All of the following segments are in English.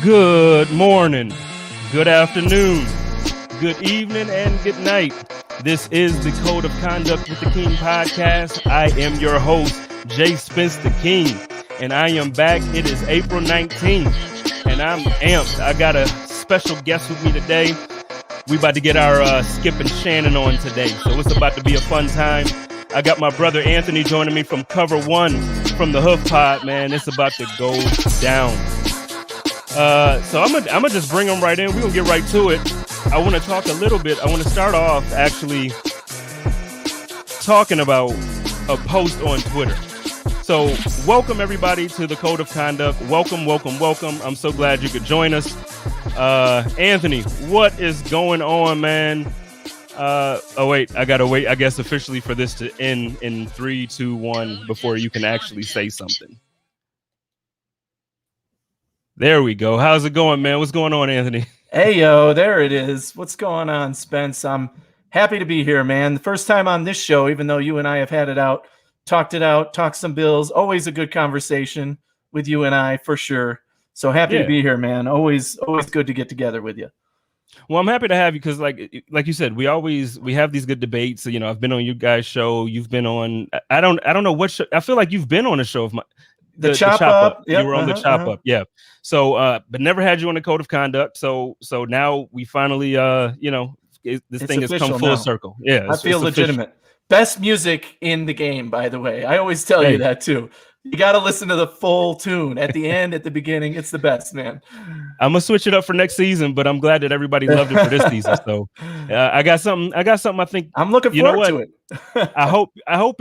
Good morning, good afternoon, good evening, and good night. This is the Code of Conduct with the King podcast. I am your host, Jay Spence the King, and I am back. It is April 19th, and I'm amped. I got a special guest with me today. We about to get our Skip and Shannon on today, so it's about to be a fun time. I got my brother Anthony joining me from Cover One from the Hoof Pod, man. It's about to go down. So I'm gonna just bring him right in. We're gonna get right to it. I want to talk a little bit. I want to start off actually talking about a post on Twitter. So welcome everybody to the Code of Conduct. Welcome. I'm so glad you could join us. Anthony, what is going on, man? Oh wait, I gotta wait, I guess, officially for this to end in 3, 2, 1 before you can actually say something. There we go. How's it going, man? What's going on, Anthony? Hey, yo, there it is. What's going on, Spence? I'm happy to be here, man. The first time on this show, even though you and I have had it out, talked some Bills. Always a good conversation with you and I, for sure. So happy to be here, man. Always good to get together with you. Well, I'm happy to have you because, like you said, we have these good debates. You know, I've been on you guys' show. You've been on. I don't know what show. I feel like you've been on a show of my. The Chop Up. Yep, you were on the Chop Up, yeah. So, but never had you on the Code of Conduct. So now we finally, this thing has come full circle. Yeah, I feel legitimate. Best music in the game, by the way. I always tell you that too. You got to listen to the full tune at the end, at the beginning. It's the best, man. I'm gonna switch it up for next season, but I'm glad that everybody loved it for this season. So I got something. I think I'm looking forward to it. I hope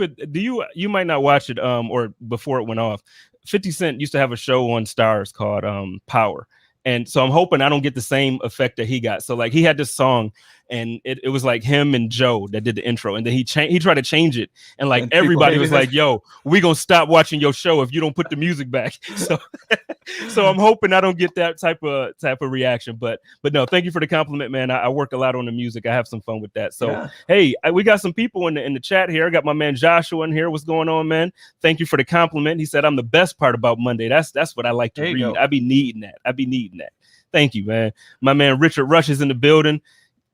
it. You might not watch it or before it went off. 50 Cent used to have a show on Stars called Power. And so I'm hoping I don't get the same effect that he got. So like he had this song and it was like him and Joe that did the intro. And then he tried to change it. And like everybody was like, yo, we gonna stop watching your show if you don't put the music back. So I'm hoping I don't get that type of reaction. But no, thank you for the compliment, man. I work a lot on the music. I have some fun with that. So Hey, we got some people in the chat here. I got my man Joshua in here. What's going on, man? Thank you for the compliment. He said I'm the best part about Monday. That's what I like to read. I be needing that. Thank you, man. My man Richard Rush is in the building.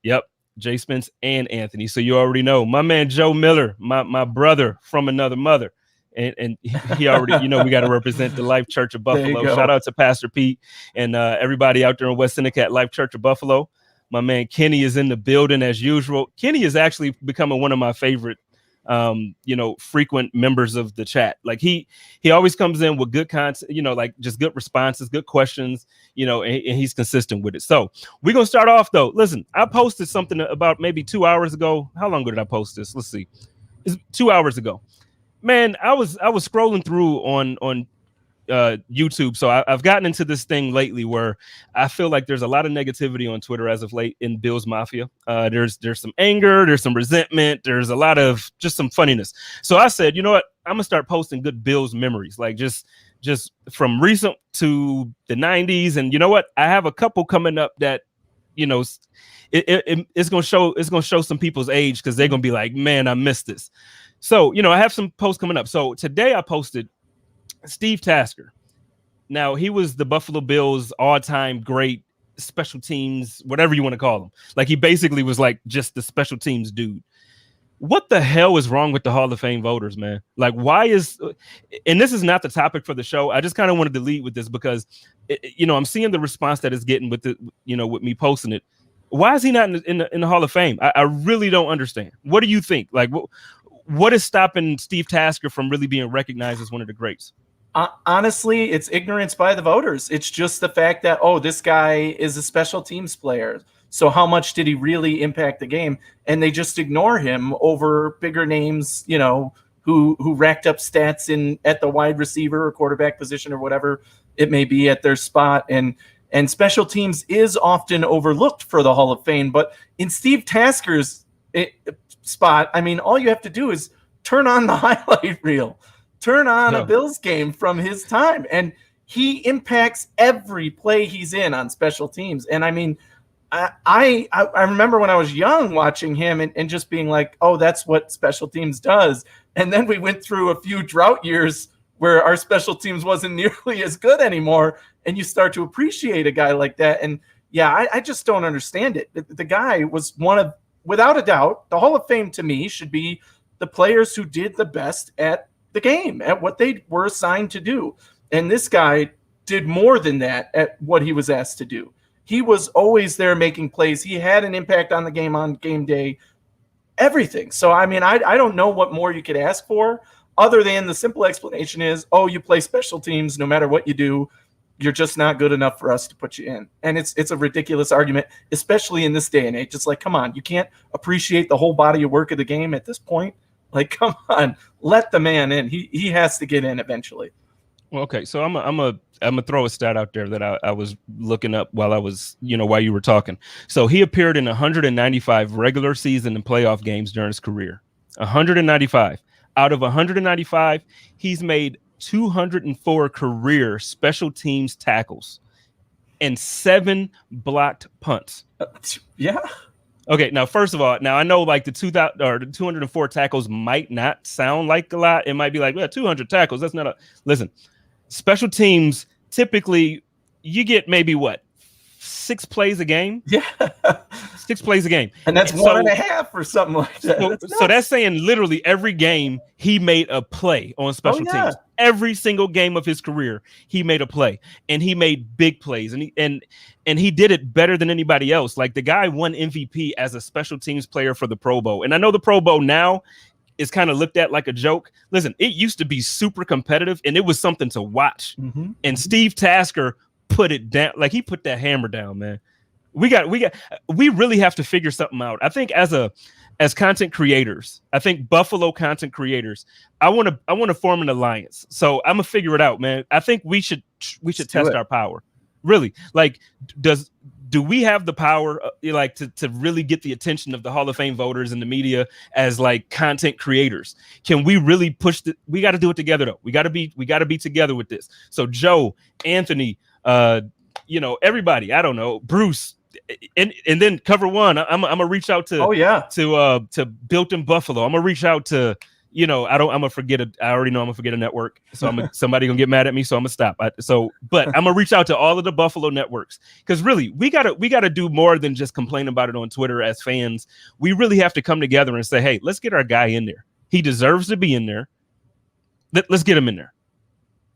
Yep, Jay Spence and Anthony. So you already know. My man Joe Miller, my brother from another mother. And he already, we got to represent the Life Church of Buffalo. Shout out to Pastor Pete and everybody out there in West Seneca at Life Church of Buffalo. My man Kenny is in the building as usual. Kenny is actually becoming one of my favorite frequent members of the chat. Like he always comes in with good content, like just good responses, good questions, and he's consistent with it. So we're gonna start off though. Listen, I posted something about maybe 2 hours ago. How long ago did I post this? Let's see. It's 2 hours ago. Man, I was scrolling through on YouTube. So I've gotten into this thing lately where I feel like there's a lot of negativity on Twitter as of late in Bills Mafia. There's some anger, there's some resentment, there's a lot of just some funniness. So I said, you know what? I'm gonna start posting good Bills memories, like just from recent to the 90s. And you know what? I have a couple coming up that, it's gonna show some people's age because they're gonna be like, man, I missed this. So, I have some posts coming up. So today I posted Steve Tasker. Now, he was the Buffalo Bills all-time great special teams, whatever you want to call him. Like, he basically was like just the special teams dude. What the hell is wrong with the Hall of Fame voters, man? Like, and this is not the topic for the show. I just kind of wanted to lead with this because, I'm seeing the response that it's getting with with me posting it. Why is he not in the Hall of Fame? I really don't understand. What do you think? Like, what is stopping Steve Tasker from really being recognized as one of the greats? Honestly, it's ignorance by the voters. It's just the fact that, this guy is a special teams player. So how much did he really impact the game? And they just ignore him over bigger names, who racked up stats at the wide receiver or quarterback position or whatever it may be at their spot. And special teams is often overlooked for the Hall of Fame. But in Steve Tasker's spot, I mean, all you have to do is turn on the highlight reel, turn on a Bills game from his time, and he impacts every play he's in on special teams. And I mean, I remember when I was young watching him and just being like, oh, that's what special teams does. And then we went through a few drought years where our special teams wasn't nearly as good anymore, and you start to appreciate a guy like that. And yeah, I just don't understand it. The guy was one of, without a doubt, the Hall of Fame to me should be the players who did the best at the game, at what they were assigned to do. And this guy did more than that at what he was asked to do. He was always there making plays. He had an impact on the game on game day, everything. So, I mean, I don't know what more you could ask for other than the simple explanation is, oh, you play special teams no matter what you do. You're just not good enough for us to put you in. And it's a ridiculous argument, especially in this day and age. It's like, come on, you can't appreciate the whole body of work of the game at this point. Like, come on, let the man in. He has to get in eventually. Well, okay, so I'm gonna throw a stat out there that I was looking up while you were talking. So he appeared in 195 regular season and playoff games during his career. 195. Out of 195, he's made 204 career special teams tackles and 7 blocked punts. Yeah. Okay, now first of all, I know like the 204 tackles might not sound like a lot. It might be like, well, 200 tackles. That's not a listen. Special teams typically you get maybe 6 plays a game. Yeah, 6 plays a game, and that's 1.5 or something like that. So that's saying literally every game he made a play on special teams. Every single game of his career, he made a play, and he made big plays, and he did it better than anybody else. Like the guy won MVP as a special teams player for the Pro Bowl, and I know the Pro Bowl now is kind of looked at like a joke. Listen, it used to be super competitive, and it was something to watch. Mm-hmm. And Steve Tasker put it down, like he put that hammer down, man. We really have to figure something out. I think as content creators, I think Buffalo content creators, I want to form an alliance. So I'm gonna figure it out, man. I think we should test our power. Really, like, do we have the power, to really get the attention of the Hall of Fame voters and the media as like content creators? Can we really push we got to do it together though. We got to be together with this. So Joe, Anthony, everybody, I don't know, Bruce, and then Cover One. I'm gonna reach out to to Built in Buffalo. I'm gonna reach out to I already know I'm gonna forget a network. So somebody gonna get mad at me. So I'm gonna stop. But I'm gonna reach out to all of the Buffalo networks because really we gotta do more than just complain about it on Twitter as fans. We really have to come together and say, hey, let's get our guy in there. He deserves to be in there. Let's get him in there.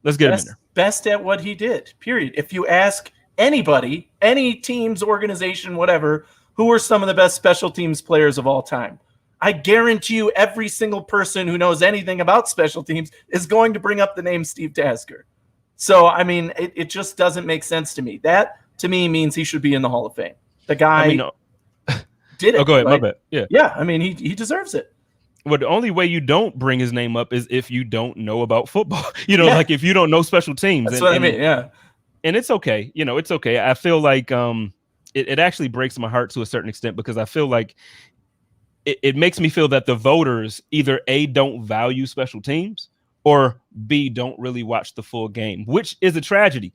Let's get him in there. Best at what he did, period. If you ask anybody, any teams, organization, whatever, who are some of the best special teams players of all time, I guarantee you every single person who knows anything about special teams is going to bring up the name Steve Tasker. So, I mean, it just doesn't make sense to me. That, to me, means he should be in the Hall of Fame. The guy did it. Oh, go ahead. Right? My bad. Yeah. Yeah, I mean, he deserves it. Well, the only way you don't bring his name up is if you don't know about football. Like if you don't know special teams. That's what I mean, yeah. And it's okay. It's okay. I feel like it actually breaks my heart to a certain extent because I feel like it makes me feel that the voters either A, don't value special teams, or B, don't really watch the full game, which is a tragedy.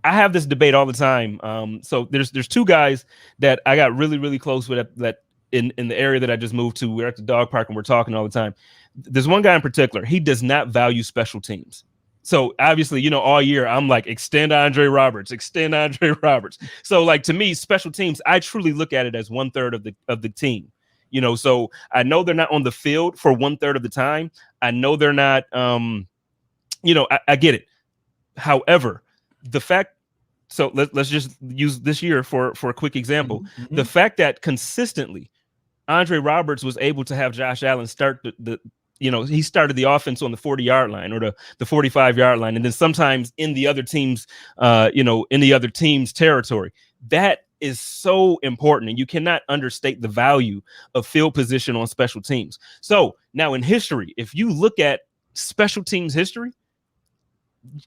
I have this debate all the time. So there's 2 guys that I got really, really close with that in the area that I just moved to. We're at the dog park and we're talking all the time. There's one guy in particular. He does not value special teams. So obviously, all year I'm like, extend Andre Roberts. So like to me, special teams, I truly look at it as 1/3 of the team. So I know they're not on the field for 1/3 of the time. I know they're not. I get it. However, the fact. So let's just use this year for a quick example. Mm-hmm. The fact that consistently Andre Roberts was able to have Josh Allen start he started the offense on the 40-yard line or the 45-yard line. And then sometimes in the other team's, territory. That is so important. And you cannot understate the value of field position on special teams. So now in history, if you look at special teams history,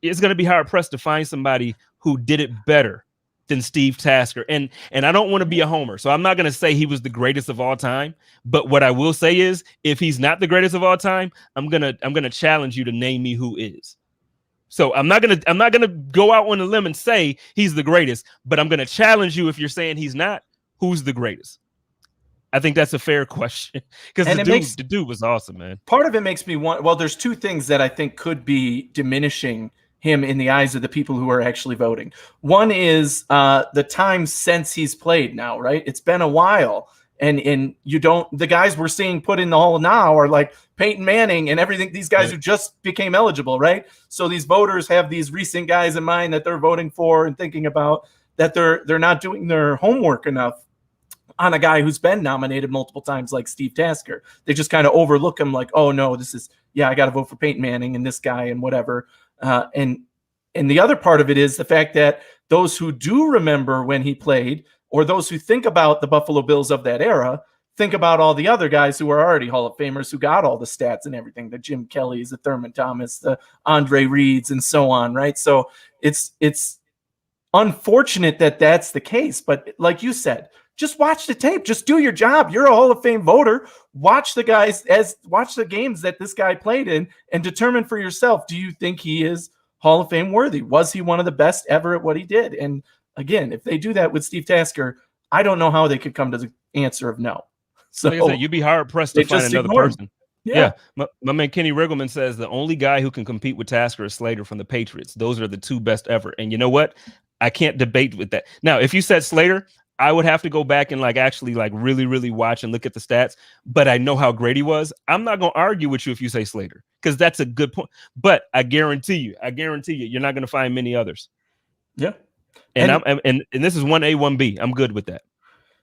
it's going to be hard pressed to find somebody who did it better than Steve Tasker. And I don't want to be a homer, so I'm not going to say he was the greatest of all time. But what I will say is, if he's not the greatest of all time, I'm gonna challenge you to name me who is. So I'm not gonna go out on a limb and say he's the greatest, but I'm gonna challenge you if you're saying he's not. Who's the greatest? I think that's a fair question because And the dude was awesome, man. Part of it makes me want. Well, there's two things that I think could be diminishing him in the eyes of the people who are actually voting. One is the time since he's played now, right? It's been a while. And you don't, the guys we're seeing put in the hall now are like Peyton Manning and everything, these guys who just became eligible, right? So these voters have these recent guys in mind that they're voting for and thinking about, that they're not doing their homework enough on a guy who's been nominated multiple times like Steve Tasker. They just kind of overlook him like, oh no, this is, I got to vote for Peyton Manning and this guy and whatever. And the other part of it is the fact that those who do remember when he played, or those who think about the Buffalo Bills of that era, think about all the other guys who are already Hall of Famers who got all the stats and everything, the Jim Kellys, the Thurman Thomas, the Andre Reeds, and so on, right? So it's unfortunate that that's the case. But like you said, just watch the tape. Just do your job. You're a Hall of Fame voter. Watch the games that this guy played in and determine for yourself, do you think he is Hall of Fame worthy? Was he one of the best ever at what he did? And again, if they do that with Steve Tasker, I don't know how they could come to the answer of no. So like I said, you'd be hard pressed to find another person. Yeah. My man Kenny Riggleman says the only guy who can compete with Tasker is Slater from the Patriots. Those are the two best ever. And you know what? I can't debate with that. Now, if you said Slater, I would have to go back and actually really, really watch and look at the stats. But I know how great he was. I'm not going to argue with you if you say Slater, because that's a good point. But I guarantee you, you're not going to find many others. Yeah. And this is 1A, 1B. I'm good with that.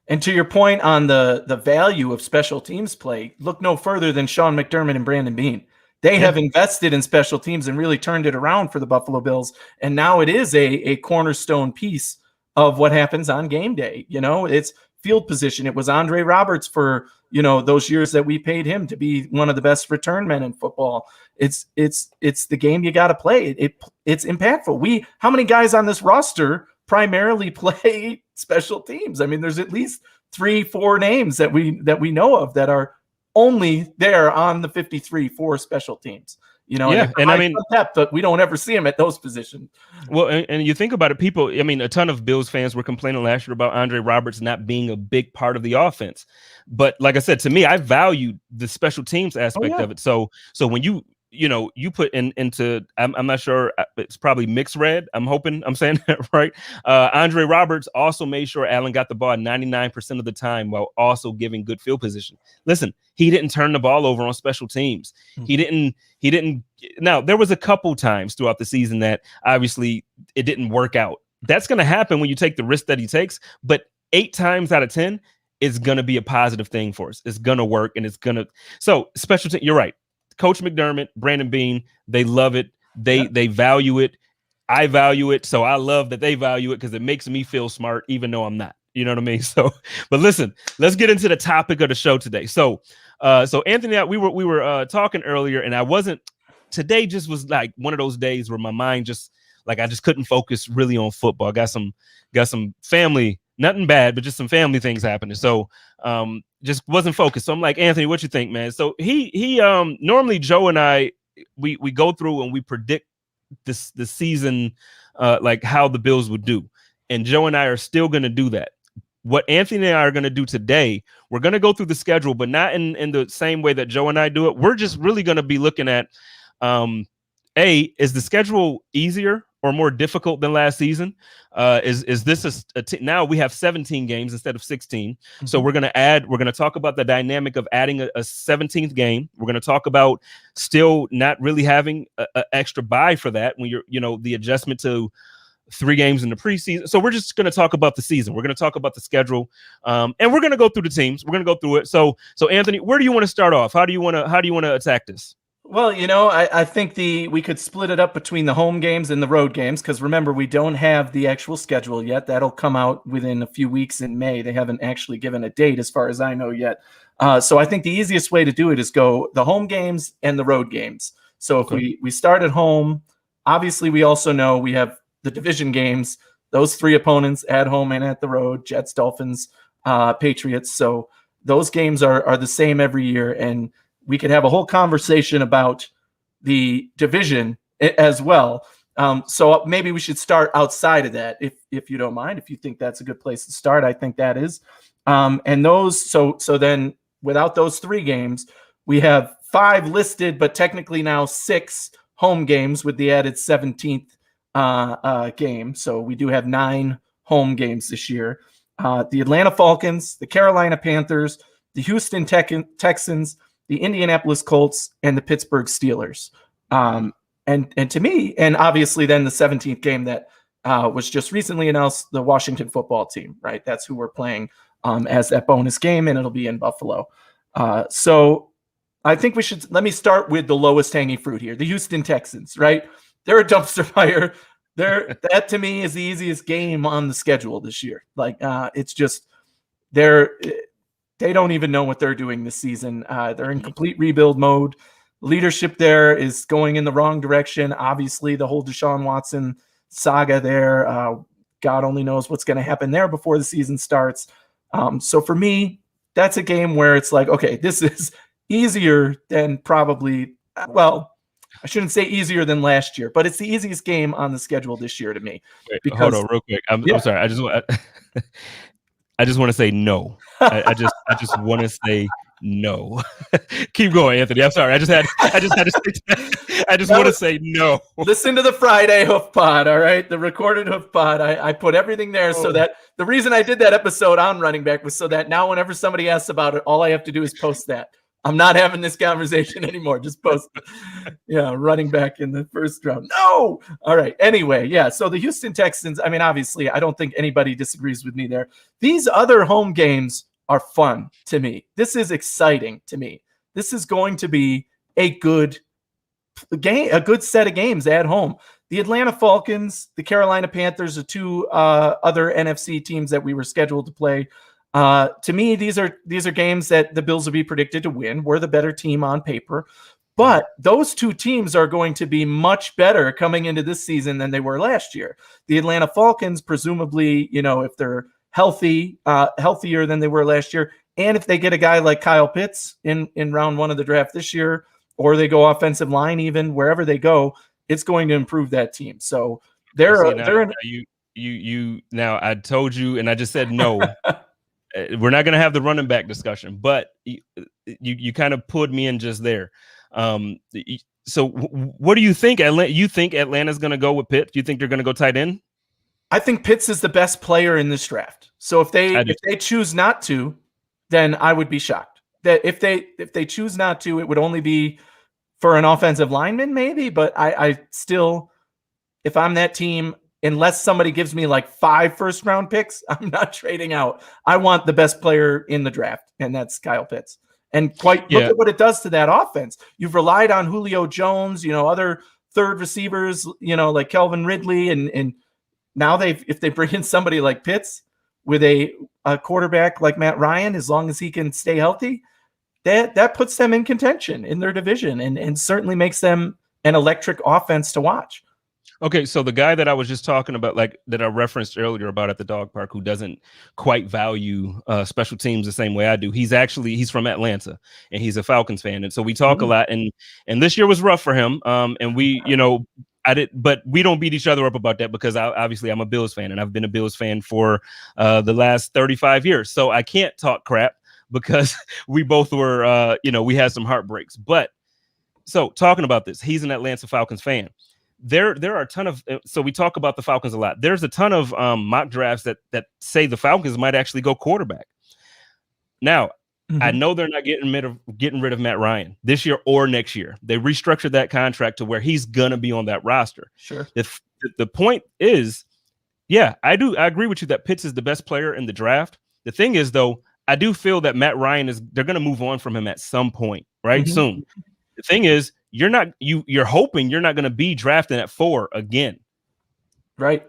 And to your point on the value of special teams play, look no further than Sean McDermott and Brandon Beane. They have invested in special teams and really turned it around for the Buffalo Bills. And now it is a cornerstone piece of what happens on game day. It's field position. It was Andre Roberts for, those years that we paid him to be one of the best return men in football. It's the game you got to play. It's impactful. How many guys on this roster primarily play special teams? I mean, there's at least 3-4 names that we know of that are only there on the 53 for special teams. And I mean, but we don't ever see them at those positions. Well, and you think about it, people, I mean, a ton of Bills fans were complaining last year about Andre Roberts not being a big part of the offense. But like I said, to me, I valued the special teams aspect of it. So when you put into, I'm not sure, it's probably mixed red. I'm hoping I'm saying that right. Andre Roberts also made sure Allen got the ball 99% of the time while also giving good field position. Listen, he didn't turn the ball over on special teams. Mm-hmm. He didn't. Now, there was a couple times throughout the season that obviously it didn't work out. That's going to happen when you take the risk that he takes. But 8 times out of 10, it's going to be a positive thing for us. It's going to work, and it's going to. So special team, you're right. Coach McDermott, Brandon Beane, they love it. They value it. I value it. So I love that they value it because it makes me feel smart, even though I'm not. You know what I mean? So, but listen, let's get into the topic of the show today. So Anthony, we were talking earlier, and today just was like one of those days where my mind just I just couldn't focus really on football. I got some family, nothing bad, but just some family things happening. So just wasn't focused. So I'm like, Anthony, what you think, man? So he normally Joe and I, we go through and we predict the season, like how the Bills would do. And Joe and I are still going to do that. What Anthony and I are going to do today, we're going to go through the schedule, but not in the same way that Joe and I do it. We're just really going to be looking at, is the schedule easier or more difficult than last season? Is this now we have 17 games instead of 16. Mm-hmm. So we're going to talk about the dynamic of adding a 17th game. We're going to talk about still not really having an extra bye for that when you're, the adjustment to 3 games in the preseason. So we're just going to talk about the season. We're going to talk about the schedule, and we're going to go through the teams. We're going to go through it. So Anthony, where do you want to start off? How do you want to attack this? Well, I think we could split it up between the home games and the road games, because remember, we don't have the actual schedule yet. That'll come out within a few weeks in May. They haven't actually given a date as far as I know yet. So I think the easiest way to do it is go the home games and the road games. So if we start at home, obviously we also know we have the division games, those 3 opponents at home and at the road, Jets, Dolphins, Patriots. So those games are the same every year. And we could have a whole conversation about the division as well. So maybe we should start outside of that, if you don't mind, if you think that's a good place to start. I think that is. And those, so then without those 3 games, we have 5 listed, but technically now 6 home games with the added 17th game. So we do have 9 home games this year. The Atlanta Falcons, the Carolina Panthers, the Houston Texans, the Indianapolis Colts, and the Pittsburgh Steelers. And to me, and obviously then the 17th game that was just recently announced, the Washington football team, right? That's who we're playing as that bonus game, and it'll be in Buffalo. So I think let me start with the lowest hanging fruit here, the Houston Texans, right? They're a dumpster fire. That to me is the easiest game on the schedule this year. Like it's just they don't even know what they're doing this season. They're in complete rebuild mode. Leadership there is going in the wrong direction. Obviously, the whole Deshaun Watson saga there, God only knows what's going to happen there before the season starts. So for me, that's a game where it's like, okay, this is easier than probably, well, I shouldn't say easier than last year, but it's the easiest game on the schedule this year to me. Wait, hold on real quick. I'm sorry. I just want to say no. I just want to say no. Keep going, Anthony. I'm sorry. I just had to say I just want to say no. Listen to the Friday Hoof Pod, all right? The recorded Hoof Pod. I put everything there so that the reason I did that episode on running back was so that now whenever somebody asks about it, all I have to do is post that. I'm not having this conversation anymore. Just post, running back in the first round. No. All right. Anyway, yeah. So the Houston Texans, I mean, obviously, I don't think anybody disagrees with me there. These other home games are fun to me. This is exciting to me. This is going to be a good game, a good set of games at home. The Atlanta Falcons, the Carolina Panthers are 2 other NFC teams that we were scheduled to play. To me, these are games that the Bills will be predicted to win. We're the better team on paper, but those 2 teams are going to be much better coming into this season than they were last year. The Atlanta Falcons, presumably, if they're healthier than they were last year, and if they get a guy like Kyle Pitts in round 1 of the draft this year, or they go offensive line, even wherever they go, it's going to improve that team. So now I told you, and I just said no. We're not going to have the running back discussion, but you kind of pulled me in just there. So what do you think? You think Atlanta's going to go with Pitt? Do you think they're going to go tight end? I think Pitts is the best player in this draft. So if they choose not to, then I would be shocked. That if they choose not to, it would only be for an offensive lineman, maybe. But I still, if I'm that team, unless somebody gives me like 5 first-round picks, I'm not trading out. I want the best player in the draft, and that's Kyle Pitts. And look at what it does to that offense. You've relied on Julio Jones, other third receivers, like Calvin Ridley, and now if they bring in somebody like Pitts with a quarterback like Matt Ryan, as long as he can stay healthy, that puts them in contention in their division and certainly makes them an electric offense to watch. Okay, so the guy that I was just talking about, like that I referenced earlier about at the dog park, who doesn't quite value special teams the same way I do, he's from Atlanta and he's a Falcons fan, and so we talk a lot. And this year was rough for him. And we, but we don't beat each other up about that because obviously I'm a Bills fan and I've been a Bills fan for the last 35 years, so I can't talk crap because we both were, we had some heartbreaks. But so talking about this, he's an Atlanta Falcons fan. There are a ton of, so we talk about the Falcons a lot. There's a ton of mock drafts that say the Falcons might actually go quarterback. Now, I know they're not getting rid of Matt Ryan this year or next year. They restructured that contract to where he's gonna be on that roster. Sure. The point is, I agree with you that Pitts is the best player in the draft. The thing is, though, I do feel that Matt Ryan they're gonna move on from him at some point, right? Soon. The thing is, you're hoping you're not going to be drafting at 4 again. Right.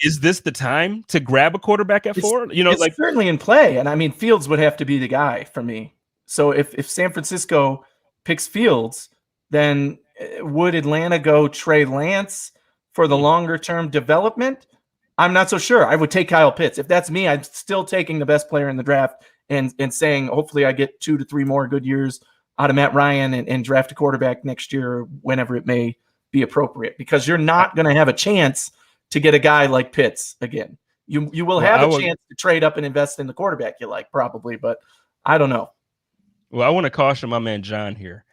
Is this the time to grab a quarterback at 4? It's certainly in play. And I mean, Fields would have to be the guy for me. So if San Francisco picks Fields, then would Atlanta go Trey Lance for the longer term development? I'm not so sure. I would take Kyle Pitts. If that's me, I'm still taking the best player in the draft and saying, hopefully I get 2 to 3 more good years out of Matt Ryan and draft a quarterback next year, whenever it may be appropriate, because you're not going to have a chance to get a guy like Pitts again. You will have a chance to trade up and invest in the quarterback you like, probably, but I don't know. Well, I want to caution my man John here.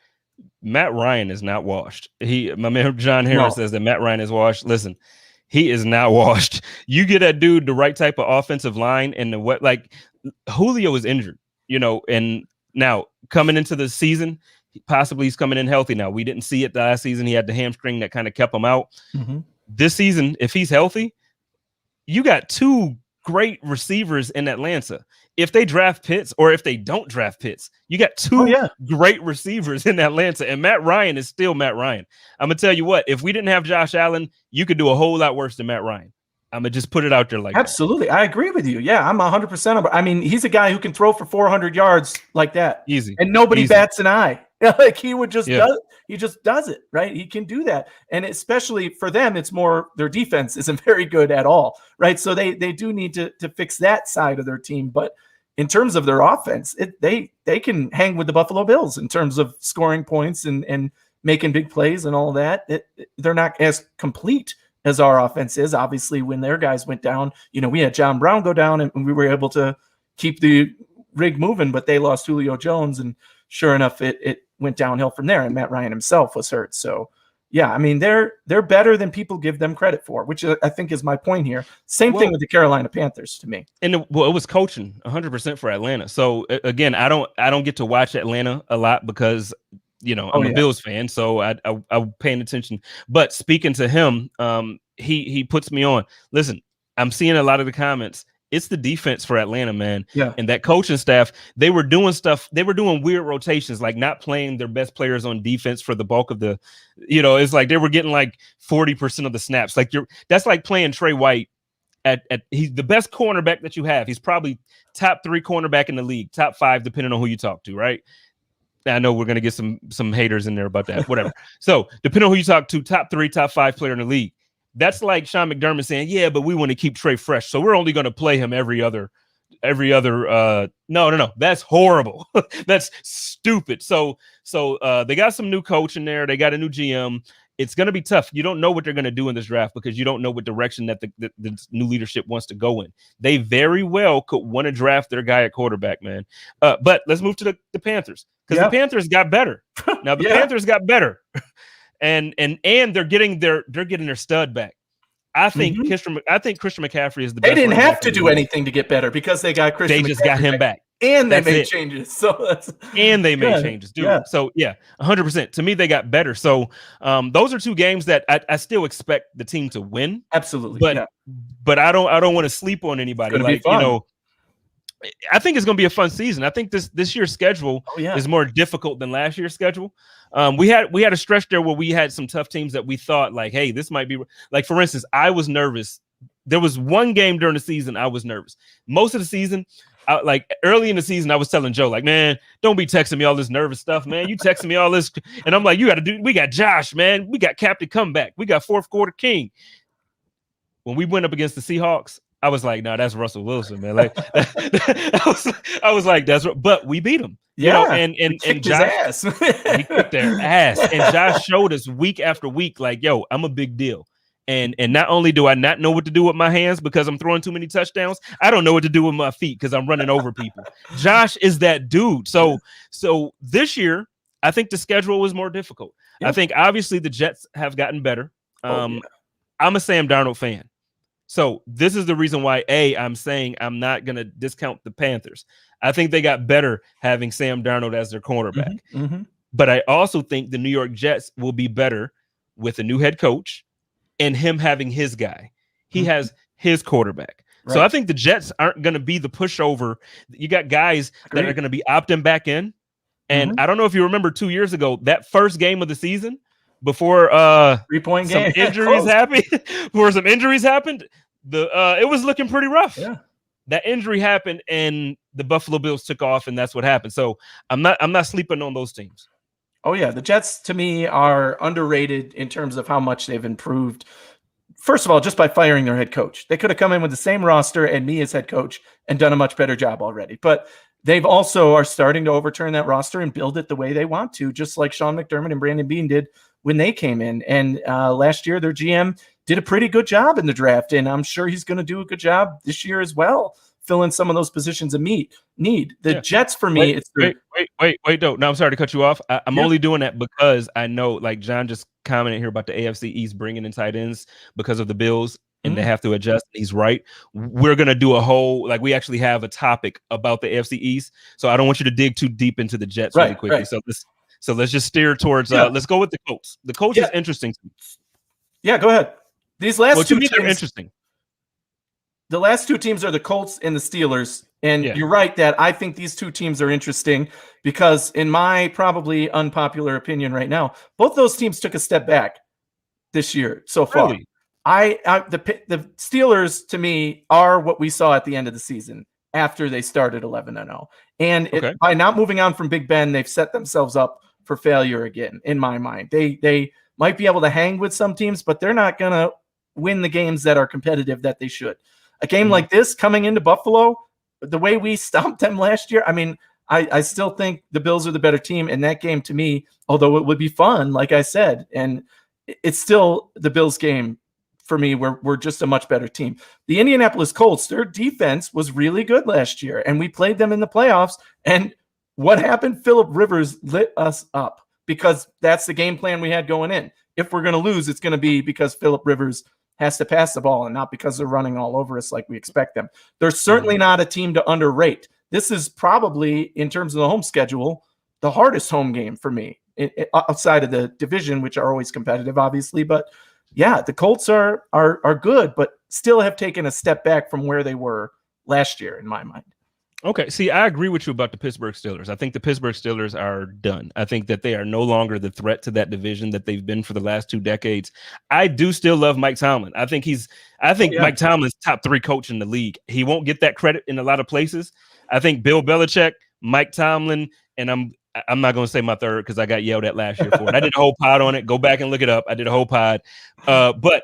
Matt Ryan is not washed. My man John Harris says that Matt Ryan is washed. Listen, he is not washed. You get that dude the right type of offensive line and Julio is injured, and now coming into the season, possibly he's coming in healthy now. We didn't see it last season. He had the hamstring that kind of kept him out. Mm-hmm. This season, if he's healthy, you got two great receivers in Atlanta. If they draft Pitts or if they don't draft Pitts, you got two great receivers in Atlanta, and Matt Ryan is still Matt Ryan. I'm going to tell you what, if we didn't have Josh Allen, you could do a whole lot worse than Matt Ryan. I'm going to just put it out there like Absolutely. That. I agree with you. Yeah, I'm 100%. I mean, he's a guy who can throw for 400 yards like that. Easy. And nobody bats an eye. Like he would just he just does it, right? He can do that. And especially for them, it's more their defense isn't very good at all, right? So they do need to fix that side of their team. But in terms of their offense, they can hang with the Buffalo Bills in terms of scoring points and making big plays and all that. They're not as complete as our offense is. Obviously, when their guys went down, we had John Brown go down and we were able to keep the rig moving, but they lost Julio Jones. And sure enough, it went downhill from there. And Matt Ryan himself was hurt. So, yeah, I mean, they're better than people give them credit for, which I think is my point here. Same thing with the Carolina Panthers to me. And it was coaching 100% for Atlanta. So again, I don't get to watch Atlanta a lot because I'm a Bills fan, so I'm paying attention. But speaking to him, he puts me on. Listen, I'm seeing a lot of the comments. It's the defense for Atlanta, man. Yeah. And that coaching staff, they were doing stuff. They were doing weird rotations, like not playing their best players on defense for the bulk of the, it's like they were getting like 40% of the snaps. Like that's like playing Trey White he's the best cornerback that you have. He's probably top 3 cornerback in the league, top 5, depending on who you talk to, right? I know we're going to get some haters in there about that, whatever. So depending on who you talk to, top 3, top 5 player in the league. That's like Sean McDermott saying, yeah, but we want to keep Trey fresh. So we're only going to play him every other. No. That's horrible. That's stupid. So they got some new coach in there. They got a new GM. It's going to be tough. You don't know what they're going to do in this draft because you don't know what direction that the new leadership wants to go in. They very well could want to draft their guy at quarterback, man. But let's move to the Panthers because the Panthers got better. Now the Panthers got better, and they're getting their stud back. I think Christian McCaffrey is the best. They didn't have to do anything to get better because they got Christian. They just got him back. And they made changes. So they made changes, dude. Yeah. So 100%. To me, they got better. So those are 2 games that I still expect the team to win. Absolutely. But I don't want to sleep on anybody. Like, I think it's gonna be a fun season. I think this year's schedule is more difficult than last year's schedule. We had a stretch there where we had some tough teams that we thought like, hey, this might be like, for instance, I was nervous. There was one game during the season I was nervous. Most of the season, like early in the season, I was telling Joe, like, man, don't be texting me all this nervous stuff, man. You texting me all this, and I'm like, we got Josh, man. We got Captain Comeback. We got fourth quarter king. When we went up against the Seahawks, I was like, no, that's Russell Wilson, man. Like, I was like, but we beat him. And Josh, he kicked their ass, and Josh showed us week after week, like, yo, I'm a big deal. And not only do I not know what to do with my hands because I'm throwing too many touchdowns, I don't know what to do with my feet because I'm running over people. Josh is that dude. So this year, I think the schedule was more difficult. Yep. I think obviously the Jets have gotten better. I'm a Sam Darnold fan. So this is the reason why I'm saying I'm not going to discount the Panthers. I think they got better having Sam Darnold as their cornerback. But I also think the New York Jets will be better with a new head coach and him having his guy. He has his quarterback. Right. So I think the Jets aren't going to be the pushover. You got guys that are going to be opting back in. And I don't know if you remember 2 years ago, that first game of the season before 3-point some game injuries happened, it was looking pretty rough. Yeah. That injury happened and the Buffalo Bills took off, and that's what happened. So I'm not sleeping on those teams. Oh, yeah. The Jets, to me, are underrated in terms of how much they've improved. First of all, just by firing their head coach. They could have come in with the same roster and me as head coach and done a much better job already. But they've also are starting to overturn that roster and build it the way they want to, just like Sean McDermott and Brandon Beane did when they came in. And last year, their GM did a pretty good job in the draft, and I'm sure he's going to do a good job this year as well, fill in some of those positions of need. The Jets, for me, wait, no, I'm sorry to cut you off. I'm only doing that because I know, like John just commented here about the AFC East bringing in tight ends because of the Bills, and they have to adjust. He's right. We're gonna do a whole, like, we actually have a topic about the AFC East, so I don't want you to dig too deep into the Jets really quickly. Right. So let's just steer towards. Let's go with the Colts. The Colts is interesting to me. Yeah, go ahead. These last two teams are interesting. The last two teams are the Colts and the Steelers. And you're right that I think these two teams are interesting because, in my probably unpopular opinion right now, both those teams took a step back this year so far. Really? The Steelers, to me, are what we saw at the end of the season after they started 11-0. And by not moving on from Big Ben, they've set themselves up for failure again, in my mind. They might be able to hang with some teams, but they're not going to win the games that are competitive that they should. A game like this coming into Buffalo, the way we stomped them last year, I mean, I still think the Bills are the better team in that game to me, although it would be fun, like I said. And it's still the Bills game for me. We're just a much better team. The Indianapolis Colts, their defense was really good last year, and we played them in the playoffs. And what happened? Phillip Rivers lit us up because that's the game plan we had going in. If we're going to lose, it's going to be because Phillip Rivers has to pass the ball and not because they're running all over us like we expect them. They're certainly not a team to underrate. This is probably, in terms of the home schedule, the hardest home game for me outside of the division, which are always competitive, obviously. But yeah, the Colts are good, but still have taken a step back from where they were last year, in my mind. Okay, see, I agree with you about the Pittsburgh Steelers. I think the Pittsburgh Steelers are done. I think that they are no longer the threat to that division that they've been for the last 2 decades. I do still love Mike Tomlin. I think Mike Tomlin's top 3 coach in the league. He won't get that credit in a lot of places. I think Bill Belichick, Mike Tomlin, and I'm not going to say my third because I got yelled at last year for it. I did a whole pod on it. Go back and look it up. I did a whole pod. But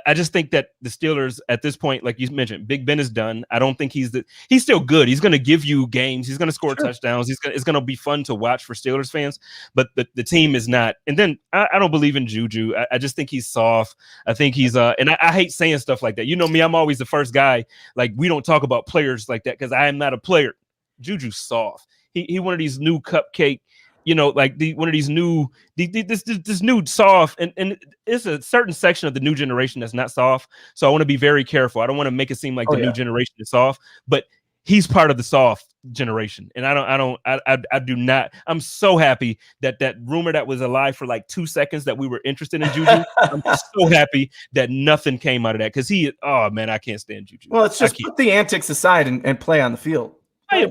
I just think that the Steelers at this point, like you mentioned, Big Ben is done. I don't think he's still good. He's going to give you games. He's going to score touchdowns. It's going to be fun to watch for Steelers fans, but the team is not. And then I don't believe in Juju. I just think he's soft. I think he's and I hate saying stuff like that. You know me, I'm always the first guy. Like, we don't talk about players like that because I am not a player. Juju's soft. He one of these new cupcake, like one of these new, this new soft, and it's a certain section of the new generation that's not soft. So I want to be very careful. I don't want to make it seem like the new generation is soft, but he's part of the soft generation. And I do not. I'm so happy that rumor that was alive for like 2 seconds that we were interested in Juju. I'm so happy that nothing came out of that because oh man, I can't stand Juju. Well, it's just put the antics aside and play on the field.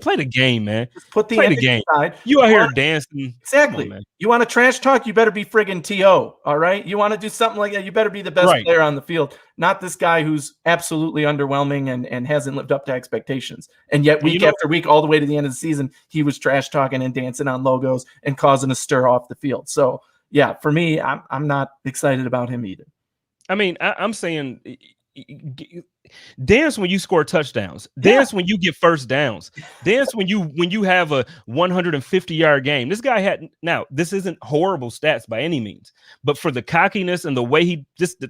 Play the game, man. Just put the game aside. You out here dancing. Exactly. On, you want to trash talk? You better be friggin' T.O., all right? You want to do something like that? You better be the best player on the field, not this guy who's absolutely underwhelming and hasn't lived up to expectations. And yet week after week, all the way to the end of the season, he was trash talking and dancing on logos and causing a stir off the field. So, yeah, for me, I'm not excited about him either. I mean, I'm saying dance when you score touchdowns, dance when you get first downs, dance when you have a 150-yard game. This guy had, now this isn't horrible stats by any means, but for the cockiness and the way he just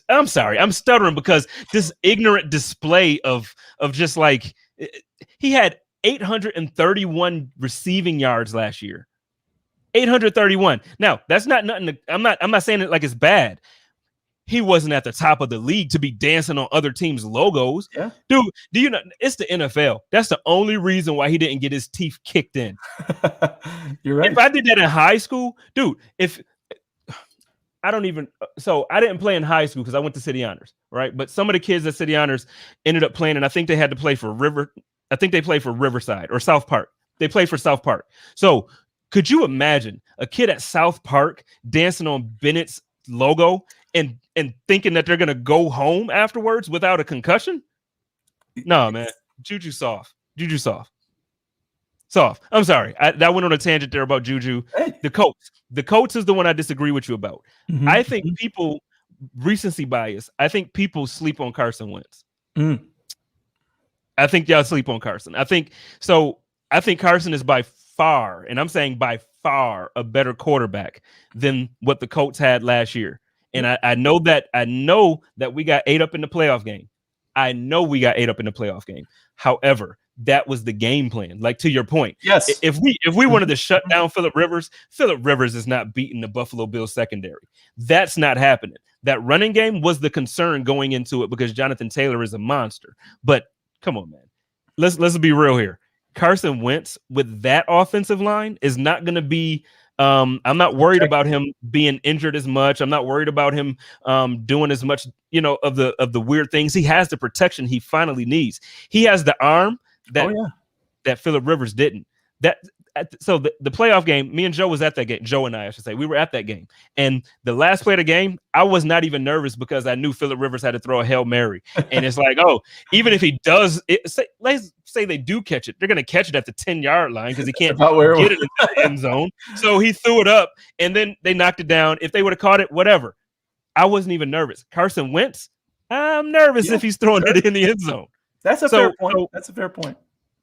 I'm sorry, I'm stuttering because this ignorant display of just like, he had 831 receiving yards last year. 831. Now, that's not nothing I'm not saying it like it's bad. He wasn't at the top of the league to be dancing on other teams' logos. Yeah. Dude, do you know it's the NFL? That's the only reason why he didn't get his teeth kicked in. You're right. If I did that in high school, dude, I didn't play in high school because I went to City Honors, right? But some of the kids at City Honors ended up playing, and I think they had to play for they played for Riverside or South Park. They played for South Park. So could you imagine a kid at South Park dancing on Bennett's logo and thinking that they're going to go home afterwards without a concussion? No, man. Juju soft. I'm sorry. That went on a tangent there about Juju. Hey. The Colts is the one I disagree with you about. Mm-hmm. I think people, recency bias, I think people sleep on Carson Wentz. Mm. I think y'all sleep on Carson. I think Carson is by far, and I'm saying by far a better quarterback than what the Colts had last year. And I know that we got 8 up in the playoff game. I know we got 8 up in the playoff game. However, that was the game plan. Like, to your point, yes, if we wanted to shut down Phillip Rivers is not beating the Buffalo Bills secondary. That's not happening. That running game was the concern going into it because Jonathan Taylor is a monster. But come on, man, let's be real here. Carson Wentz with that offensive line is not going to be. I'm not worried about him being injured as much. I'm not worried about him doing as much, of the weird things. He has the protection he finally needs. He has the arm that Phillip Rivers didn't. So the playoff game, me and Joe was at that game. Joe and I should say, we were at that game. And the last play of the game, I was not even nervous because I knew Phillip Rivers had to throw a Hail Mary. And it's like, even if he does, let's say they do catch it, they're going to catch it at the 10-yard line because he can't get it into the end zone. So he threw it up, and then they knocked it down. If they would have caught it, whatever. I wasn't even nervous. Carson Wentz, I'm nervous if he's throwing it in the end zone. That's a fair point. That's a fair point.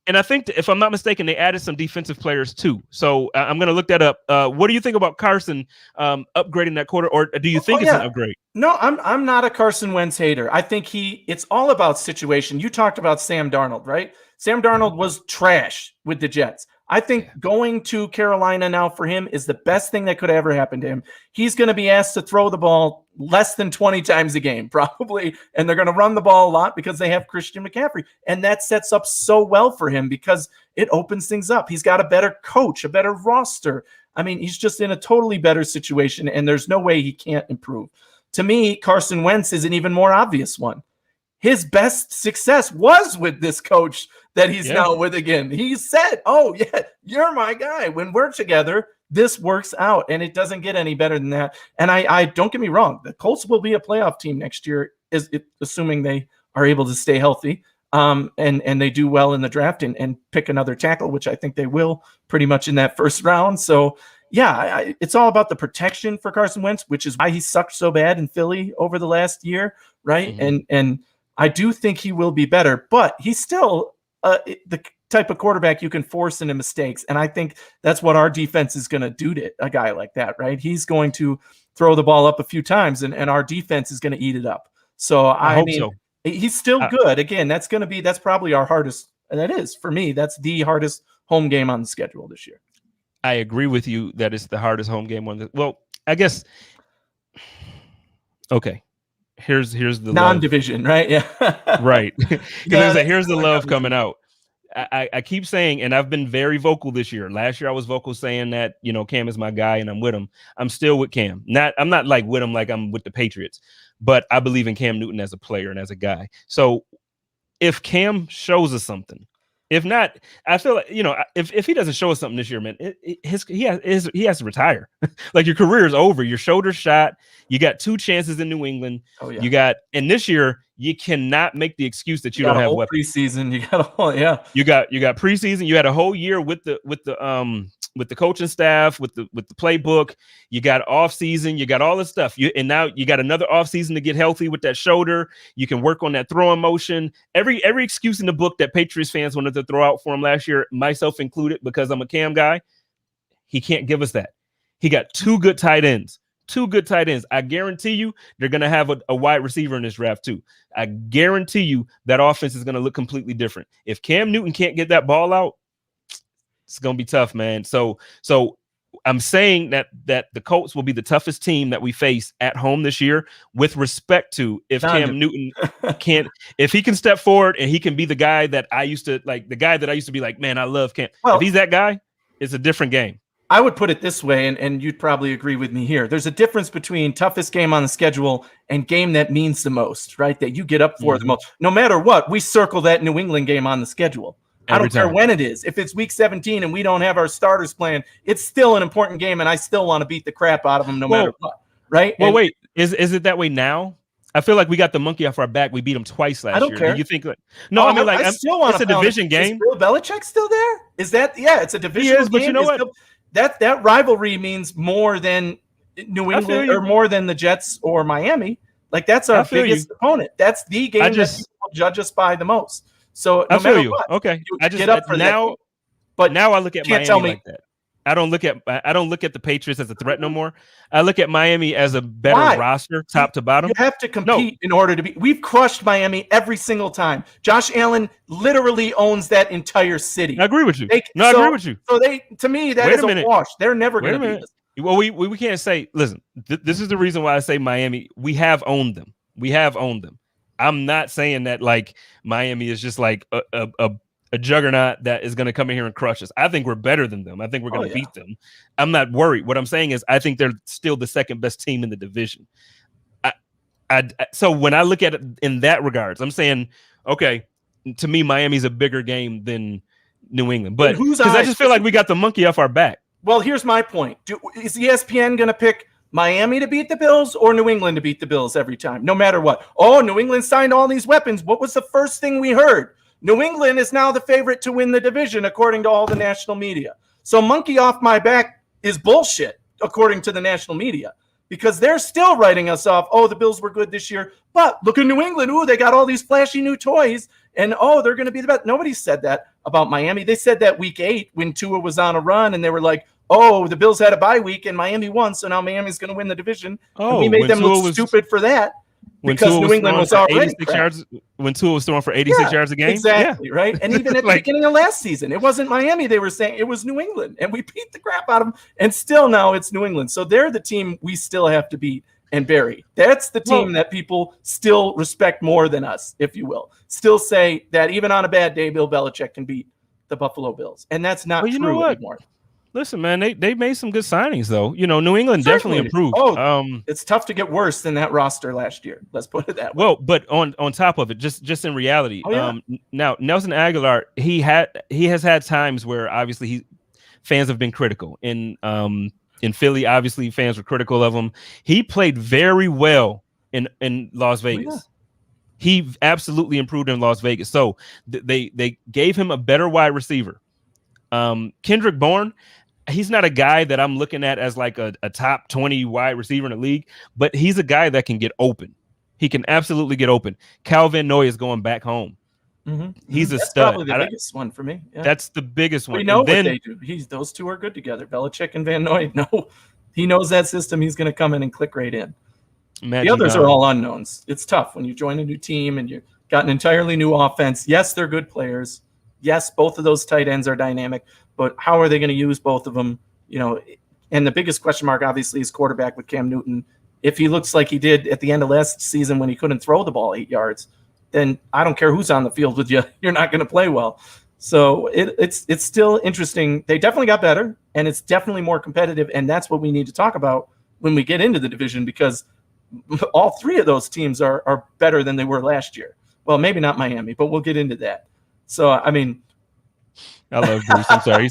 And I think, if I'm not mistaken, they added some defensive players too. So I'm going to look that up. What do you think about Carson upgrading that quarter, or do you think it's an upgrade? No, I'm not a Carson Wentz hater. I think it's all about situation. You talked about Sam Darnold, right? Sam Darnold was trash with the Jets. I think going to Carolina now for him is the best thing that could ever happen to him. He's going to be asked to throw the ball less than 20 times a game, probably, and they're going to run the ball a lot because they have Christian McCaffrey. And that sets up so well for him because it opens things up. He's got a better coach, a better roster. I mean, he's just in a totally better situation, and there's no way he can't improve. To me, Carson Wentz is an even more obvious one. His best success was with this coach that he's now with again. He said, you're my guy. When we're together, this works out, and it doesn't get any better than that. And I don't get me wrong, the Colts will be a playoff team next year, assuming they are able to stay healthy and they do well in the draft and pick another tackle, which I think they will pretty much in that first round. So, it's all about the protection for Carson Wentz, which is why he sucked so bad in Philly over the last year, right? Mm-hmm. And I do think he will be better, but he's still the type of quarterback you can force into mistakes. And I think that's what our defense is going to do to a guy like that, right? He's going to throw the ball up a few times, and our defense is going to eat it up. So, I mean, so. He's still good. Again, that's probably our hardest, and that is, for me, that's the hardest home game on the schedule this year. I agree with you that it's the hardest home game I guess. Okay. Here's the non-division, love. Right? Yeah. Right. Because here's the love coming out. I keep saying, and I've been very vocal this year. Last year I was vocal saying that, Cam is my guy and I'm with him. I'm still with Cam. I'm not like with him like I'm with the Patriots, but I believe in Cam Newton as a player and as a guy. So if Cam shows us something, if not, I feel like, if he doesn't show us something this year, man, he has to retire. Like, your career is over. Your shoulder's shot. You got 2 chances in New England. Oh, yeah. And this year you cannot make the excuse that you don't have weapons. Preseason. You got a whole, You got preseason. You had a whole year with the coaching staff, with the playbook. You got off season. You got all this stuff. And now you got another off season to get healthy with that shoulder. You can work on that throwing motion. Every excuse in the book that Patriots fans wanted to throw out for him last year, myself included, because I'm a Cam guy, he can't give us that. He got 2 good tight ends. 2 good tight ends. I guarantee you they're going to have a wide receiver in this draft too. I guarantee you that offense is going to look completely different. If Cam Newton can't get that ball out, it's going to be tough, man. So I'm saying that the Colts will be the toughest team that we face at home this year, with respect to if Cam Newton if he can step forward and he can be the guy that I used to be like, man, I love Cam. Well, if he's that guy, it's a different game. I would put it this way, and you'd probably agree with me here. There's a difference between toughest game on the schedule and game that means the most, right? That you get up for the most. No matter what, we circle that New England game on the schedule. I don't care when it is. If it's week 17 and we don't have our starters playing, it's still an important game, and I still want to beat the crap out of them no matter what, right? Well, wait, is it that way now? I feel like we got the monkey off our back. We beat them twice last year. I don't care. Do you think no? I mean, like, I still want it's a division game. Is Bill Belichick still there? Is that it's a division game? But you know what? That rivalry means more than New England or more than the Jets or Miami. Like, that's our biggest opponent. That's the game that people judge us by the most. So no matter what, okay, I just get up for now. That, but now I look at Miami like that. I don't look at the Patriots as a threat no more. I look at Miami as a better roster, top to bottom. You have to compete in order to be. We've crushed Miami every single time. Josh Allen literally owns that entire city. I agree with you. I agree with you. So to me, that is a wash. They're never going to beat us. Well, we can't say. Listen, this is the reason why I say Miami. We have owned them. I'm not saying that like Miami is just like a juggernaut that is going to come in here and crush us. I think we're better than them. I think we're going to beat them. I'm not worried. What I'm saying is I think they're still the second best team in the division. So when I look at it in that regards, I'm saying, okay, to me, Miami's a bigger game than New England. But because I just feel like we got the monkey off our back. Well, here's my point. Is ESPN going to pick Miami to beat the Bills or New England to beat the Bills every time, no matter what? Oh, New England signed all these weapons. What was the first thing we heard? New England is now the favorite to win the division, according to all the national media. So monkey off my back is bullshit, according to the national media, because they're still writing us off. Oh, the Bills were good this year, but look at New England. Ooh, they got all these flashy new toys, and they're going to be the best. Nobody said that about Miami. They said that week 8 when Tua was on a run, and they were like, oh, the Bills had a bye week and Miami won, so now Miami's going to win the division. And we made them look stupid for that because New England was already yards. When Tua was throwing for 86 yards a game. Exactly, right? And even at the beginning of last season, it wasn't Miami. They were saying it was New England, and we beat the crap out of them, and still now it's New England. So they're the team we still have to beat and bury. That's the team that people still respect more than us, if you will. Still say that even on a bad day, Bill Belichick can beat the Buffalo Bills, and that's not true anymore. Listen, man, they made some good signings, though. New England definitely improved. It's tough to get worse than that roster last year. Let's put it that way. Well, but on top of it, just in reality, now Nelson Aguilar, he has had times where obviously fans have been critical. In Philly, obviously fans were critical of him. He played very well in Las Vegas. He absolutely improved in Las Vegas. So they gave him a better wide receiver. Kendrick Bourne, he's not a guy that I'm looking at as like a top 20 wide receiver in the league, but he's a guy that can get open. He can absolutely get open. Calvin Noy is going back home. Mm-hmm. He's a stud. Probably the biggest one for me. Yeah. That's the biggest one. We know what they do. Those two are good together. Belichick and Van Noy. No, he knows that system. He's going to come in and click right in. The others are all unknowns. It's tough when you join a new team and you've got an entirely new offense. Yes, they're good players. Yes, both of those tight ends are dynamic, but how are they going to use both of them? And the biggest question mark, obviously, is quarterback with Cam Newton. If he looks like he did at the end of last season when he couldn't throw the ball 8 yards, then I don't care who's on the field with you. You're not going to play well. So it's still interesting. They definitely got better, and it's definitely more competitive, and that's what we need to talk about when we get into the division, because all three of those teams are better than they were last year. Well, maybe not Miami, but we'll get into that. So, I mean, I love Bruce. I'm sorry. He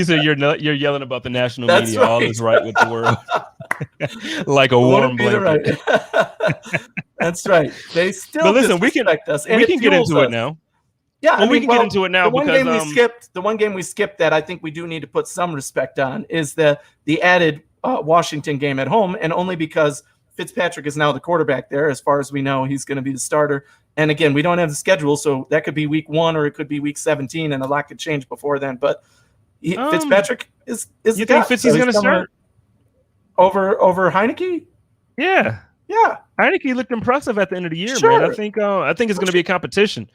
said you're yelling about the national media. Right. All is right with the world. Like a warm blanket. That's right. They still disrespect us. And we can get into it now. Yeah, we can get into it now. The one game we skipped that I think we do need to put some respect on is the added Washington game at home, and only because Fitzpatrick is now the quarterback there. As far as we know, he's going to be the starter. And again, we don't have the schedule, so that could be week 1 or it could be week 17, and a lot could change before then. But Fitzpatrick is you think Fitzy's going to start over Heineke? Yeah. Heineke looked impressive at the end of the year, man. I think it's going to be a competition.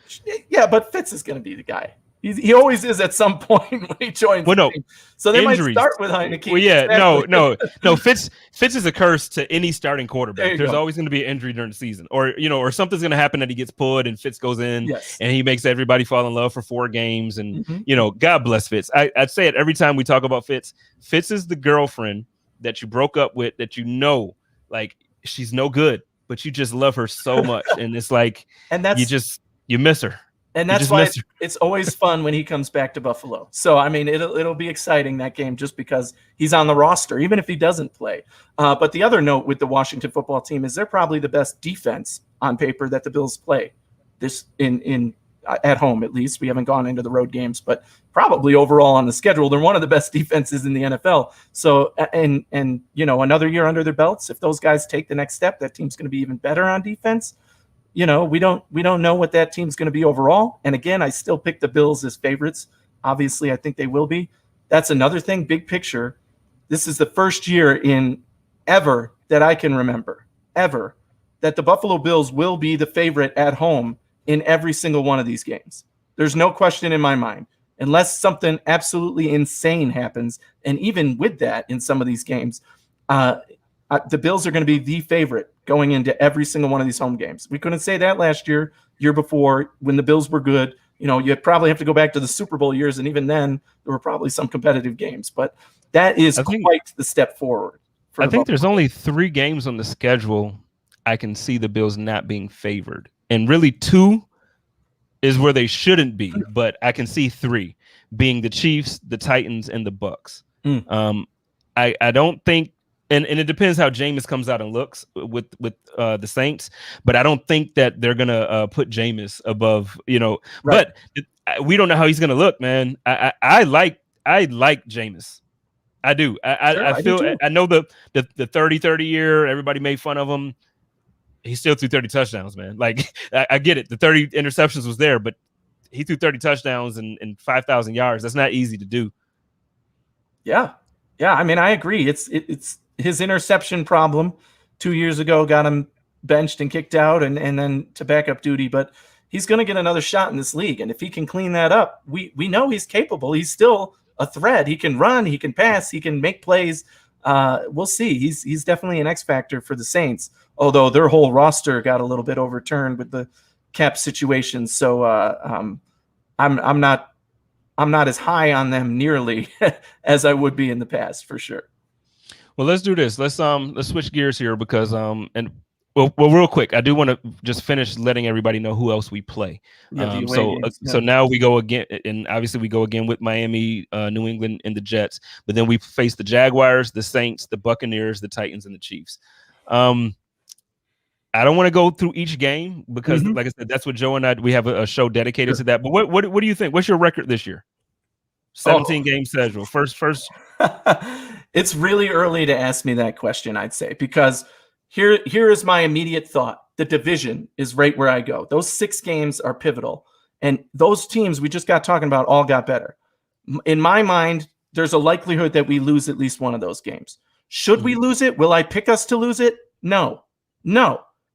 Yeah, but Fitz is going to be the guy. He always is at some point when he joins. Well, no, so they might start with Heineke. Well, yeah, no. Fitz is a curse to any starting quarterback. There's always going to be an injury during the season, or something's going to happen that he gets pulled and Fitz goes in and he makes everybody fall in love for 4 games. And God bless Fitz. I'd say it every time we talk about Fitz. Fitz is the girlfriend that you broke up with, that like she's no good, but you just love her so much, and it's like, and that's you miss her. And that's why it's always fun when he comes back to Buffalo. So, I mean, it'll be exciting, that game, just because he's on the roster, even if he doesn't play. But the other note with the Washington football team is they're probably the best defense on paper that the Bills play this in at home, at least. We haven't gone into the road games, but probably overall on the schedule, they're one of the best defenses in the NFL. So, and another year under their belts, if those guys take the next step, that team's going to be even better on defense. We don't know what that team's going to be overall. And again, I still pick the Bills as favorites. Obviously, I think they will be. That's another thing, big picture. This is the first year in ever that I can remember, ever, that the Buffalo Bills will be the favorite at home in every single one of these games. There's no question in my mind, unless something absolutely insane happens. And even with that, in some of these games, the Bills are going to be the favorite going into every single one of these home games. We couldn't say that last year before, when the Bills were good. You probably have to go back to the Super Bowl years, and even then, there were probably some competitive games. But that is quite the step forward. I think there's only 3 games on the schedule I can see the Bills not being favored. And really 2 is where they shouldn't be. But I can see 3 being the Chiefs, the Titans, and the Bucks. I don't think, and it depends how Jameis comes out and looks with the Saints, but I don't think that they're gonna put Jameis above, Right. But we don't know how he's gonna look, man. I like Jameis. I do. I feel. I know the 30 year. Everybody made fun of him. He still threw 30 touchdowns, man. Like I get it. The 30 interceptions was there, but he threw 30 touchdowns and 5,000 yards. That's not easy to do. Yeah. I mean, I agree. It's his interception problem 2 years ago got him benched and kicked out, and then to backup duty. But he's going to get another shot in this league, and if he can clean that up, we know he's capable. He's still a threat. He can run, he can pass, he can make plays. We'll see. He's definitely an X factor for the Saints, although their whole roster got a little bit overturned with the cap situation. So I'm not as high on them nearly as I would be in the past, for sure. Well, let's do this. Let's switch gears here because well, real quick, I do want to just finish letting everybody know who else we play. So now we go again, and obviously we go again with Miami, New England, and the Jets. But then we face the Jaguars, the Saints, the Buccaneers, the Titans, and the Chiefs. I don't want to go through each game because, like I said, that's what Joe and I, we have a show dedicated to that. But what do you think? What's your record this year? 17 game schedule. First. It's really early to ask me that question, I'd say, because here is my immediate thought. The division is right where I go. Those 6 games are pivotal. And those teams we just got talking about all got better. In my mind, there's a likelihood that we lose at least one of those games. Should we lose it? Will I pick us to lose it? No.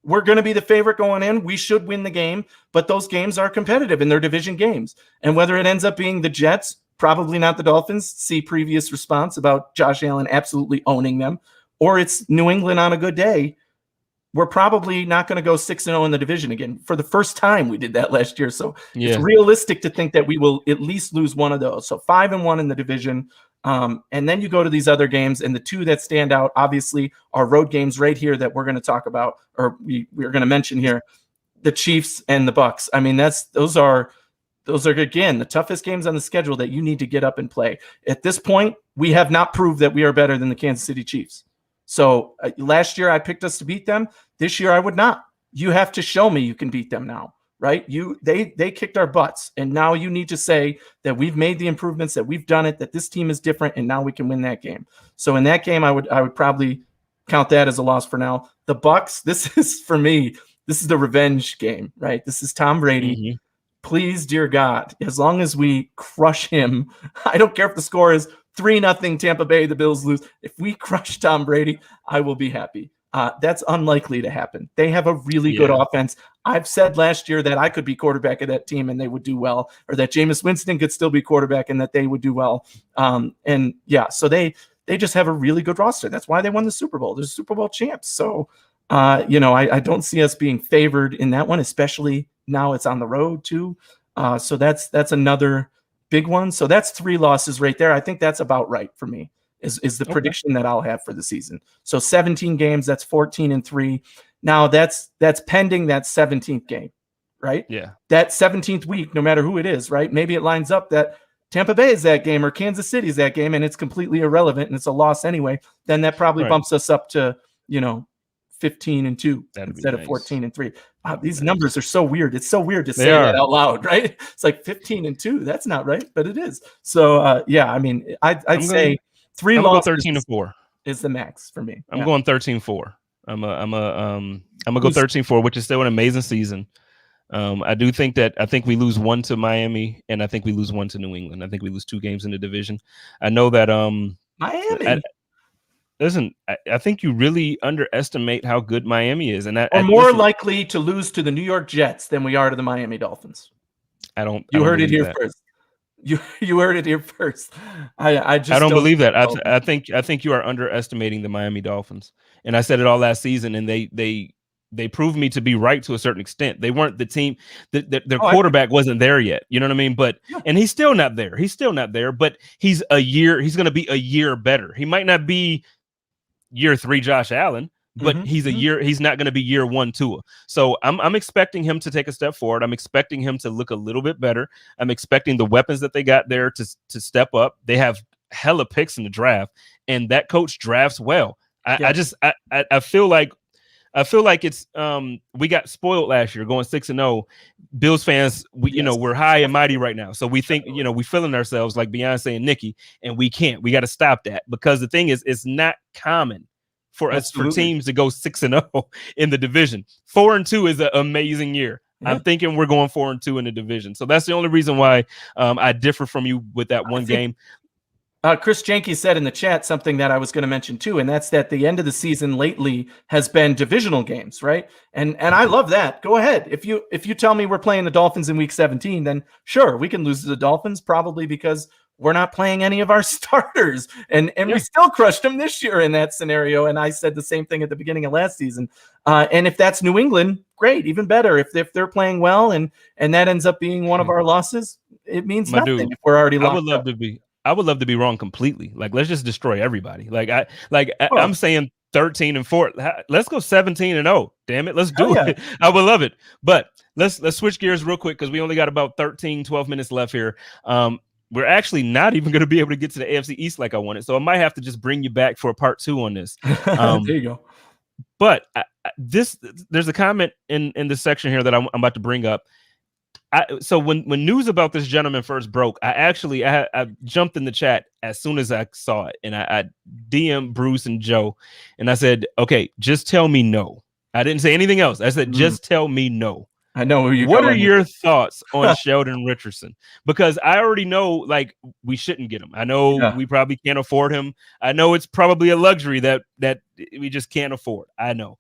We're going to be the favorite going in. We should win the game, but those games are competitive and they're division games. And whether it ends up being the Jets, probably not the Dolphins, see previous response about Josh Allen absolutely owning them, or it's New England on a good day, we're probably not going to go 6-0 in the division again. For the first time, we did that last year. So It's realistic to think that we will at least lose one of those. So 5-1 in the division. And then you go to these other games, and the 2 that stand out, obviously, are road games right here that we're going to talk about, or we're going to mention here, the Chiefs and the Bucks. I mean, those are again the toughest games on the schedule that you need to get up and play. At this point, we have not proved that we are better than the Kansas City Chiefs. So last year I picked us to beat them. This year I would not. You have to show me you can beat them now, right? They kicked our butts, and now you need to say that we've made the improvements, that we've done it, that this team is different, and now we can win that game. So in that game, I would probably count that as a loss for now. The Bucks, this is for me, this is the revenge game, right? This is Tom Brady. Please, dear God, as long as we crush him, I don't care if the score is 3-0 Tampa Bay, the Bills lose. If we crush Tom Brady, I will be happy. That's unlikely to happen. They have a really good offense. I've said last year that I could be quarterback of that team and they would do well, or that Jameis Winston could still be quarterback and that they would do well. So they just have a really good roster. That's why they won the Super Bowl. They're Super Bowl champs. So, I don't see us being favored in that one, especially now it's on the road too. So that's another big one. So that's 3 losses right there. I think that's about right for me is the prediction that I'll have for the season. So 17 games, that's 14-3. Now that's pending that 17th game, right? Yeah. That 17th week, no matter who it is, right? Maybe it lines up that Tampa Bay is that game or Kansas City is that game and it's completely irrelevant and it's a loss anyway. Then that probably bumps us up to, 15-2 instead of 14-3. Wow, these numbers are so weird. It's so weird to say that out loud, right? It's like 15-2. That's not right, but it is. So I mean, I'd say 3 losses 13-4 is the max for me. I'm going 13-4. I'm gonna go 13-4, which is still an amazing season. I think we lose one to Miami, and I think we lose one to New England. I think we lose 2 games in the division. I know that Miami. Listen, I think you really underestimate how good Miami is, and we're more likely to lose to the New York Jets than we are to the Miami Dolphins. You heard it here first. You heard it here first. I don't believe that. I think you are underestimating the Miami Dolphins, and I said it all last season, and they proved me to be right to a certain extent. They weren't the team that their quarterback wasn't there yet. You know what I mean? But and he's still not there. He's still not there. But he's going to be a year better. He might not be year 3 Josh Allen, but he's not going to be year 1 Tua. So I'm expecting him to take a step forward. I'm expecting him to look a little bit better. I'm expecting the weapons that they got there to step up. They have hella picks in the draft, and that coach drafts well. I feel like it's we got spoiled last year going 6-0. Bills fans, we're high and mighty right now. So we think, we feeling ourselves like Beyonce and Nicki, and we can't. We got to stop that, because the thing is, it's not common for teams to go 6-0 in the division. 4-2 is an amazing year. Yeah. I'm thinking we're going 4-2 in the division. So that's the only reason why I differ from you with that one game. Chris Jenke said in the chat something that I was going to mention too, and that's that the end of the season lately has been divisional games, right? And I love that. Go ahead. If you tell me we're playing the Dolphins in week 17, then sure, we can lose to the Dolphins, probably because we're not playing any of our starters. And we still crushed them this year in that scenario. And I said the same thing at the beginning of last season. And if that's New England, great, even better. If they're playing well and that ends up being one of our losses, it means nothing if we're already locked up. I would love to be wrong completely. Like, let's just destroy everybody. I'm saying 13-4. Let's go 17-0. Damn it. Let's do it. I would love it. But let's switch gears real quick, because we only got about 12 minutes left here. We're actually not even going to be able to get to the AFC East like I wanted. So I might have to just bring you back for a part 2 on this. There you go. But there's a comment in this section here that I'm about to bring up. So when news about this gentleman first broke, I jumped in the chat as soon as I saw it, and I DM'd Bruce and Joe, and I said, okay, just tell me no. I didn't say anything else. I said, just tell me no. I know who you. What are your thoughts on Sheldon Richardson? Because I already know, like, we shouldn't get him. I know we probably can't afford him. I know it's probably a luxury that we just can't afford. I know.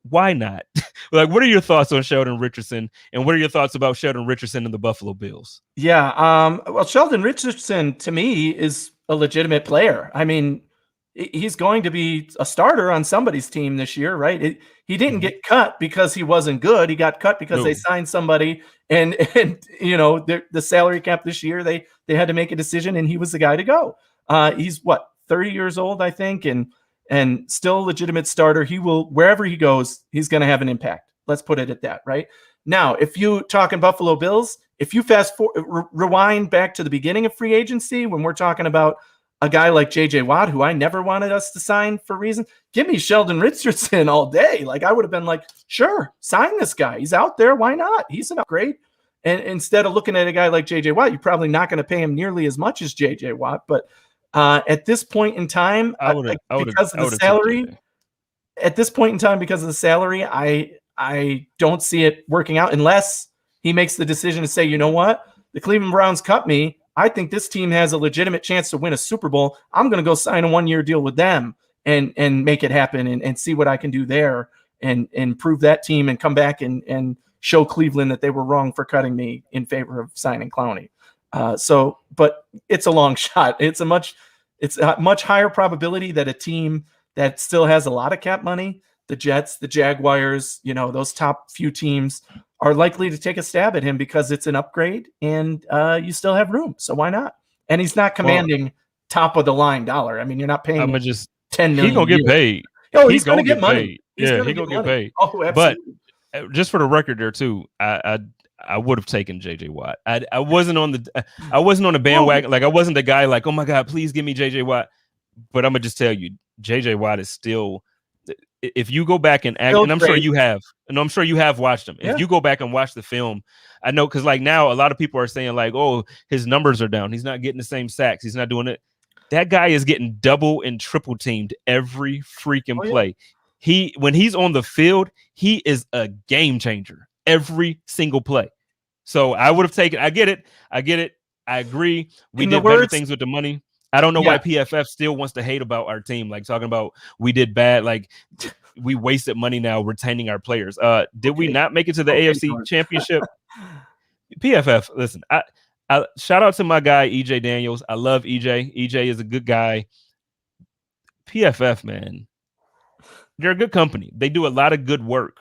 Why not? Like, what are your thoughts on Sheldon Richardson, and what are your thoughts about Sheldon Richardson and the Buffalo Bills? Yeah, well, Sheldon Richardson to me is a legitimate player. I mean, he's going to be a starter on somebody's team this year, right? He didn't get cut because he wasn't good. He got cut because they signed somebody, and the salary cap this year, they had to make a decision, and he was the guy to go. He's 30 years old, I think, and still a legitimate starter. He will, wherever he goes, he's going to have an impact. Let's put it at that, right? Now, if you talking Buffalo Bills, if you rewind back to the beginning of free agency, when we're talking about a guy like J.J. Watt, who I never wanted us to sign for reason, give me Sheldon Richardson all day. Like, I would have been like, sure, sign this guy. He's out there. Why not? He's an upgrade. And instead of looking at a guy like J.J. Watt, you're probably not going to pay him nearly as much as J.J. Watt, but at this point in time, because of the salary, I don't see it working out unless he makes the decision to say, you know what, the Cleveland Browns cut me. I think this team has a legitimate chance to win a Super Bowl. I'm going to go sign a 1-year deal with them and make it happen and see what I can do there and improve that team and come back and show Cleveland that they were wrong for cutting me in favor of signing Clowney. But it's a long shot. It's a much higher probability that a team that still has a lot of cap money, the Jets, the Jaguars, those top few teams are likely to take a stab at him because it's an upgrade and you still have room. So why not? And he's not commanding top of the line dollar. I mean, you're not paying $10 million. He's going to get paid. Oh, he's going to get money. He's going to get paid. Oh, absolutely. But just for the record there too, I would have taken JJ Watt. I wasn't on the bandwagon. Like, I wasn't the guy like, oh my God, please give me JJ Watt. But I'm gonna just tell you, JJ Watt is still. If you go back and act, and I'm sure you have, and I'm sure you have watched him. If you go back and watch the film, I know, because like now a lot of people are saying like, oh, his numbers are down. He's not getting the same sacks. He's not doing it. That guy is getting double and triple teamed every freaking play. When he's on the field, he is a game changer every single play. So I would have taken. I get it. I agree. We In did the better words- things with the money. I don't know Yeah. why PFF still wants to hate about our team, like talking about we did bad, like we wasted money now retaining our players. Did we Okay. not make it to the Okay, AFC George. Championship? PFF, listen, I shout out to my guy EJ Daniels. I love EJ. EJ is a good guy. PFF, man, they're a good company. They do a lot of good work.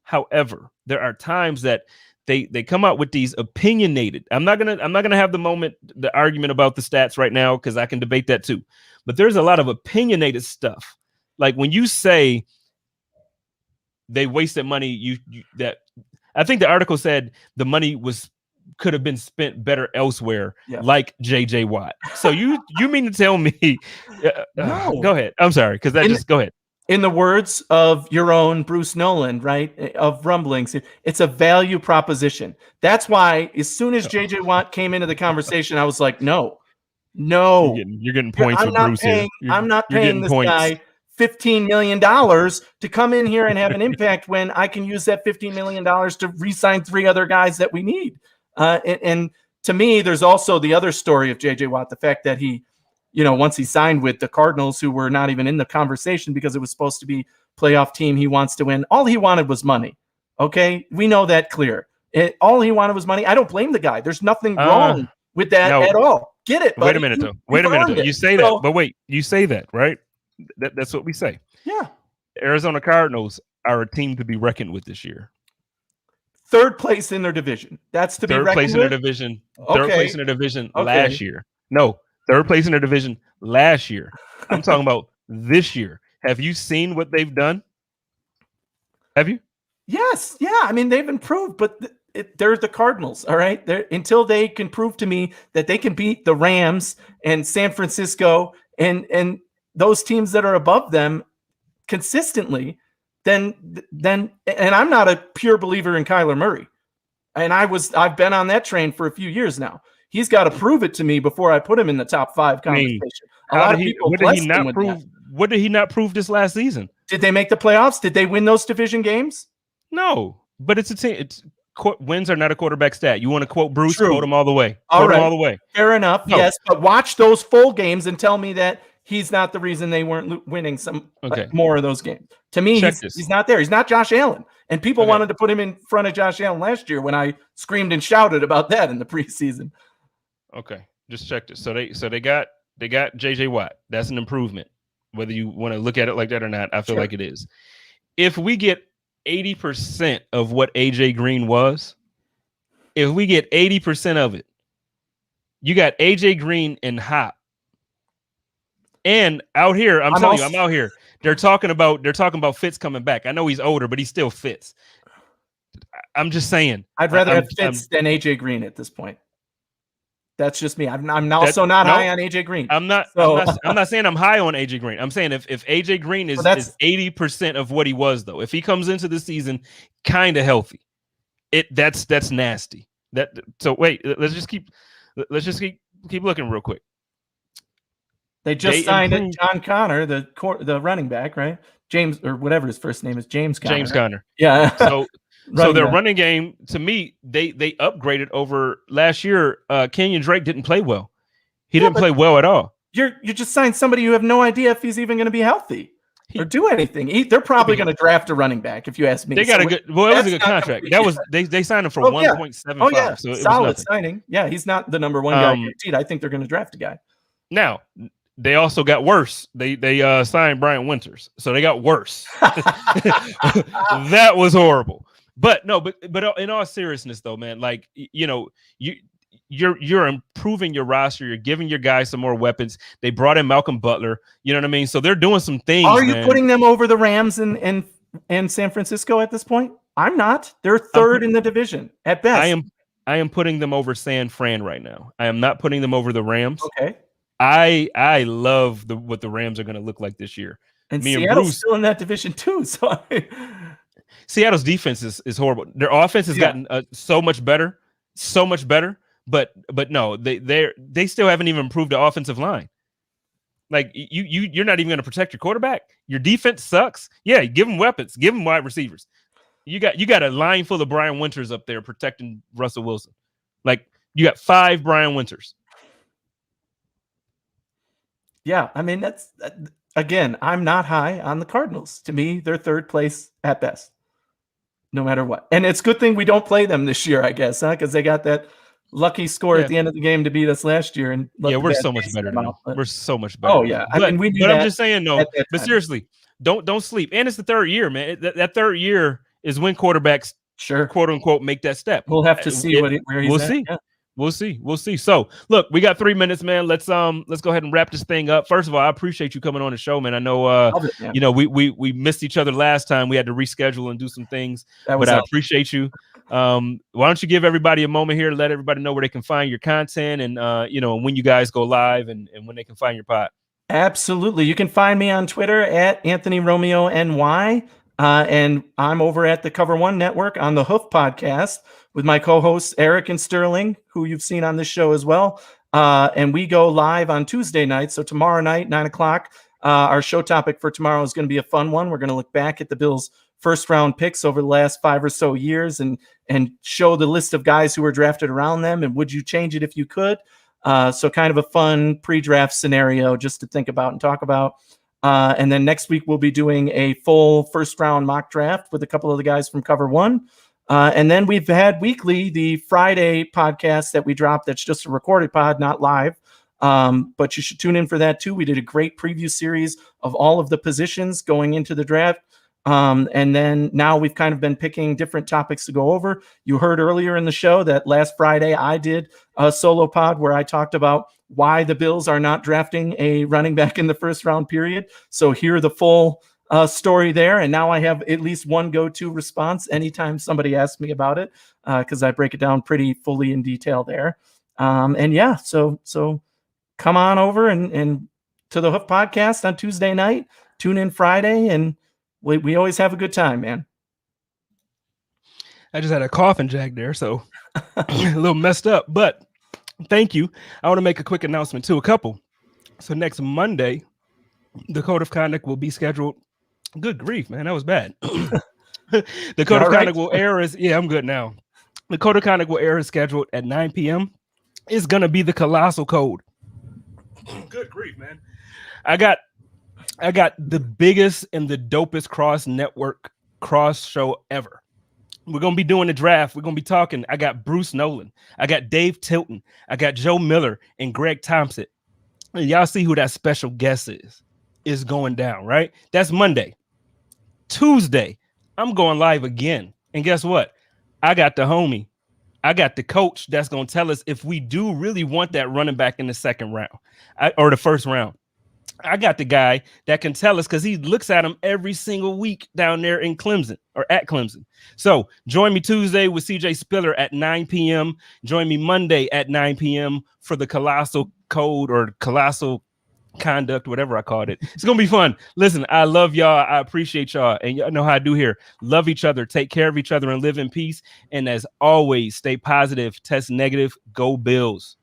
However, there are times that they come out with these opinionated. I'm not gonna have the argument about the stats right now because I can debate that too. But there's a lot of opinionated stuff. Like when you say they wasted money, that I think the article said the money could have been spent better elsewhere, Yeah. like JJ Watt. So you mean to tell me? No. Go ahead. I'm sorry because go ahead. In the words of your own Bruce Nolan, right, of Rumblings, it's a value proposition. That's why as soon as JJ Watt came into the conversation, I was like, no. You're getting points with Bruce here. I'm not You're paying getting this points. guy $15 million to come in here and have an impact when I can use that $15 million to re-sign 3 other guys that we need. And to me, there's also the other story of JJ Watt, the fact that he, once he signed with the Cardinals, who were not even in the conversation because it was supposed to be playoff team, he wants to win. All he wanted was money. Okay. We know that clear. All he wanted was money. I don't blame the guy. There's nothing wrong with that at all. Get it. Wait a minute though. You say that, but wait, you say that, right? That's what we say. Yeah. Arizona Cardinals are a team to be reckoned with this year. 3rd place in their division. That's to be reckoned with. 3rd place in their division. 3rd place in their division last year. No, 3rd place in their division last year. I'm talking about this year. Have you seen what they've done? Have you? Yes. Yeah. I mean, they've improved, but they're the Cardinals. All right. Until they can prove to me that they can beat the Rams and San Francisco and those teams that are above them consistently, then and I'm not a pure believer in Kyler Murray. And I've been on that train for a few years now. He's got to prove it to me before I put him in the top 5 conversation. What did he not prove this last season? Did they make the playoffs? Did they win those division games? No, but it's a team. Wins are not a quarterback stat. You want to quote Bruce? True. Quote him all the way. All quote right. him all the way. Fair enough. No. Yes, but watch those full games and tell me that he's not the reason they weren't winning some more of those games. To me, he's not there. He's not Josh Allen. And people wanted to put him in front of Josh Allen last year when I screamed and shouted about that in the preseason. Okay, just check this. So they got JJ Watt. That's an improvement. Whether you want to look at it like that or not, I feel like it is. If we get 80% of what AJ Green was, if we get 80% of it, you got AJ Green and Hop. And out here, I'm telling you, I'm out here. They're talking about Fitz coming back. I know he's older, but he still fits. I'm just saying. I'd rather have Fitz than AJ Green at this point. That's just me. I'm also not high on AJ Green. I'm not saying I'm high on AJ Green. I'm saying if AJ Green is 80% of what he was, though, if he comes into the season kind of healthy, that's nasty. So wait, let's just keep looking real quick. They just signed John Connor, the running back, right? James, or whatever his first name is, James Conner. James Conner. Yeah. So their running game, to me, they upgraded over last year. Kenyon Drake didn't play well. He didn't play well at all. You just signed somebody you have no idea if he's even going to be healthy or do anything. They're probably going to draft a running back, if you ask me. They got it was a good contract. That was they signed him for 1.75. Oh yeah, so it solid was signing. Yeah, he's not the number 1 guy guaranteed. I think they're going to draft a guy. Now they also got worse. They signed Brian Winters, so they got worse. That was horrible. But in all seriousness, though, man, like you're improving your roster. You're giving your guys some more weapons. They brought in Malcolm Butler. You know what I mean? So they're doing some things. Are you putting them over the Rams and San Francisco at this point? I'm not. They're 3rd in the division at best. I am putting them over San Fran right now. I am not putting them over the Rams. Okay. I love what the Rams are going to look like this year. And Seattle's still in that division too. So Seattle's defense is horrible. Their offense has gotten so much better. But no, they still haven't even improved the offensive line. Like you're not even going to protect your quarterback. Your defense sucks. Yeah, give them weapons, give them wide receivers. You got a line full of Brian Winters up there protecting Russell Wilson. Like, you got 5 Brian Winters. Yeah, I mean, that's again, I'm not high on the Cardinals. To me, they're third place at best, no matter what. And it's a good thing we don't play them this year, I guess, huh? Because they got that lucky score at the end of the game to beat us last year. And we're so much better than them. We're so much better. Oh yeah, but, I mean, we. But I'm just saying, no. But seriously, don't sleep. And it's the third year, man. That third year is when quarterbacks, quote unquote, make that step. We'll have to see where he's we'll at. see. Yeah. We'll see. So look, we got 3 minutes, man. Let's go ahead and wrap this thing up. First of all, I appreciate you coming on the show, man. I know you know, we missed each other last time. We had to reschedule and do some things, but I appreciate you. Why don't you give everybody a moment here to let everybody know where they can find your content and you know, when you guys go live and when they can find your pod. Absolutely. You can find me on Twitter at Anthony Romeo NY. And I'm over at the Cover One Network on the Hoof Podcast with my co-hosts Eric and Sterling, who you've seen on this show as well. And we go live on Tuesday night. So tomorrow night, 9:00. Our show topic for tomorrow is going to be a fun one. We're going to look back at the Bills' first-round picks over the last 5 or so years and show the list of guys who were drafted around them. And would you change it if you could? So kind of a fun pre-draft scenario just to think about and talk about. And then next week, we'll be doing a full first-round mock draft with a couple of the guys from Cover One. And then we've had weekly the Friday podcast that we drop that's just a recorded pod, not live. But you should tune in for that, too. We did a great preview series of all of the positions going into the draft. And then now we've kind of been picking different topics to go over. You heard earlier in the show that last Friday I did a solo pod where I talked about why the Bills are not drafting a running back in the first round period. So hear the full story there. And now I have at least one go-to response anytime somebody asks me about it, because I break it down pretty fully in detail there. And yeah, so come on over and to the Hoof Podcast on Tuesday night. Tune in Friday, and we always have a good time, man. I just had a coughing jack there, so a little messed up, but thank you. I want to make a quick announcement too, a couple. So next Monday, the Code of Conduct will be scheduled. Good grief, man, that was bad. The Code of Conduct will air I'm good now. The Code of Conduct will air is scheduled at 9 p.m. It's going to be the Colossal Code. Good grief, man. I got the biggest and the dopest cross show ever. We're going to be doing the draft. We're going to be talking. I got Bruce Nolan. I got Dave Tilton. I got Joe Miller and Greg Thompson. And y'all see who that special guest is going down, right? That's Monday. Tuesday, I'm going live again. And guess what? I got the homie. I got the coach that's going to tell us if we do really want that running back in the second round or the first round. I got the guy that can tell us because he looks at him every single week down there in Clemson or at Clemson. So join me Tuesday with CJ Spiller at 9 p.m. Join me Monday at 9 p.m. for the Colossal Code or Colossal Conduct, whatever I called it. It's going to be fun. Listen, I love y'all. I appreciate y'all. And y'all know how I do here. Love each other. Take care of each other and live in peace. And as always, stay positive, test negative, go Bills.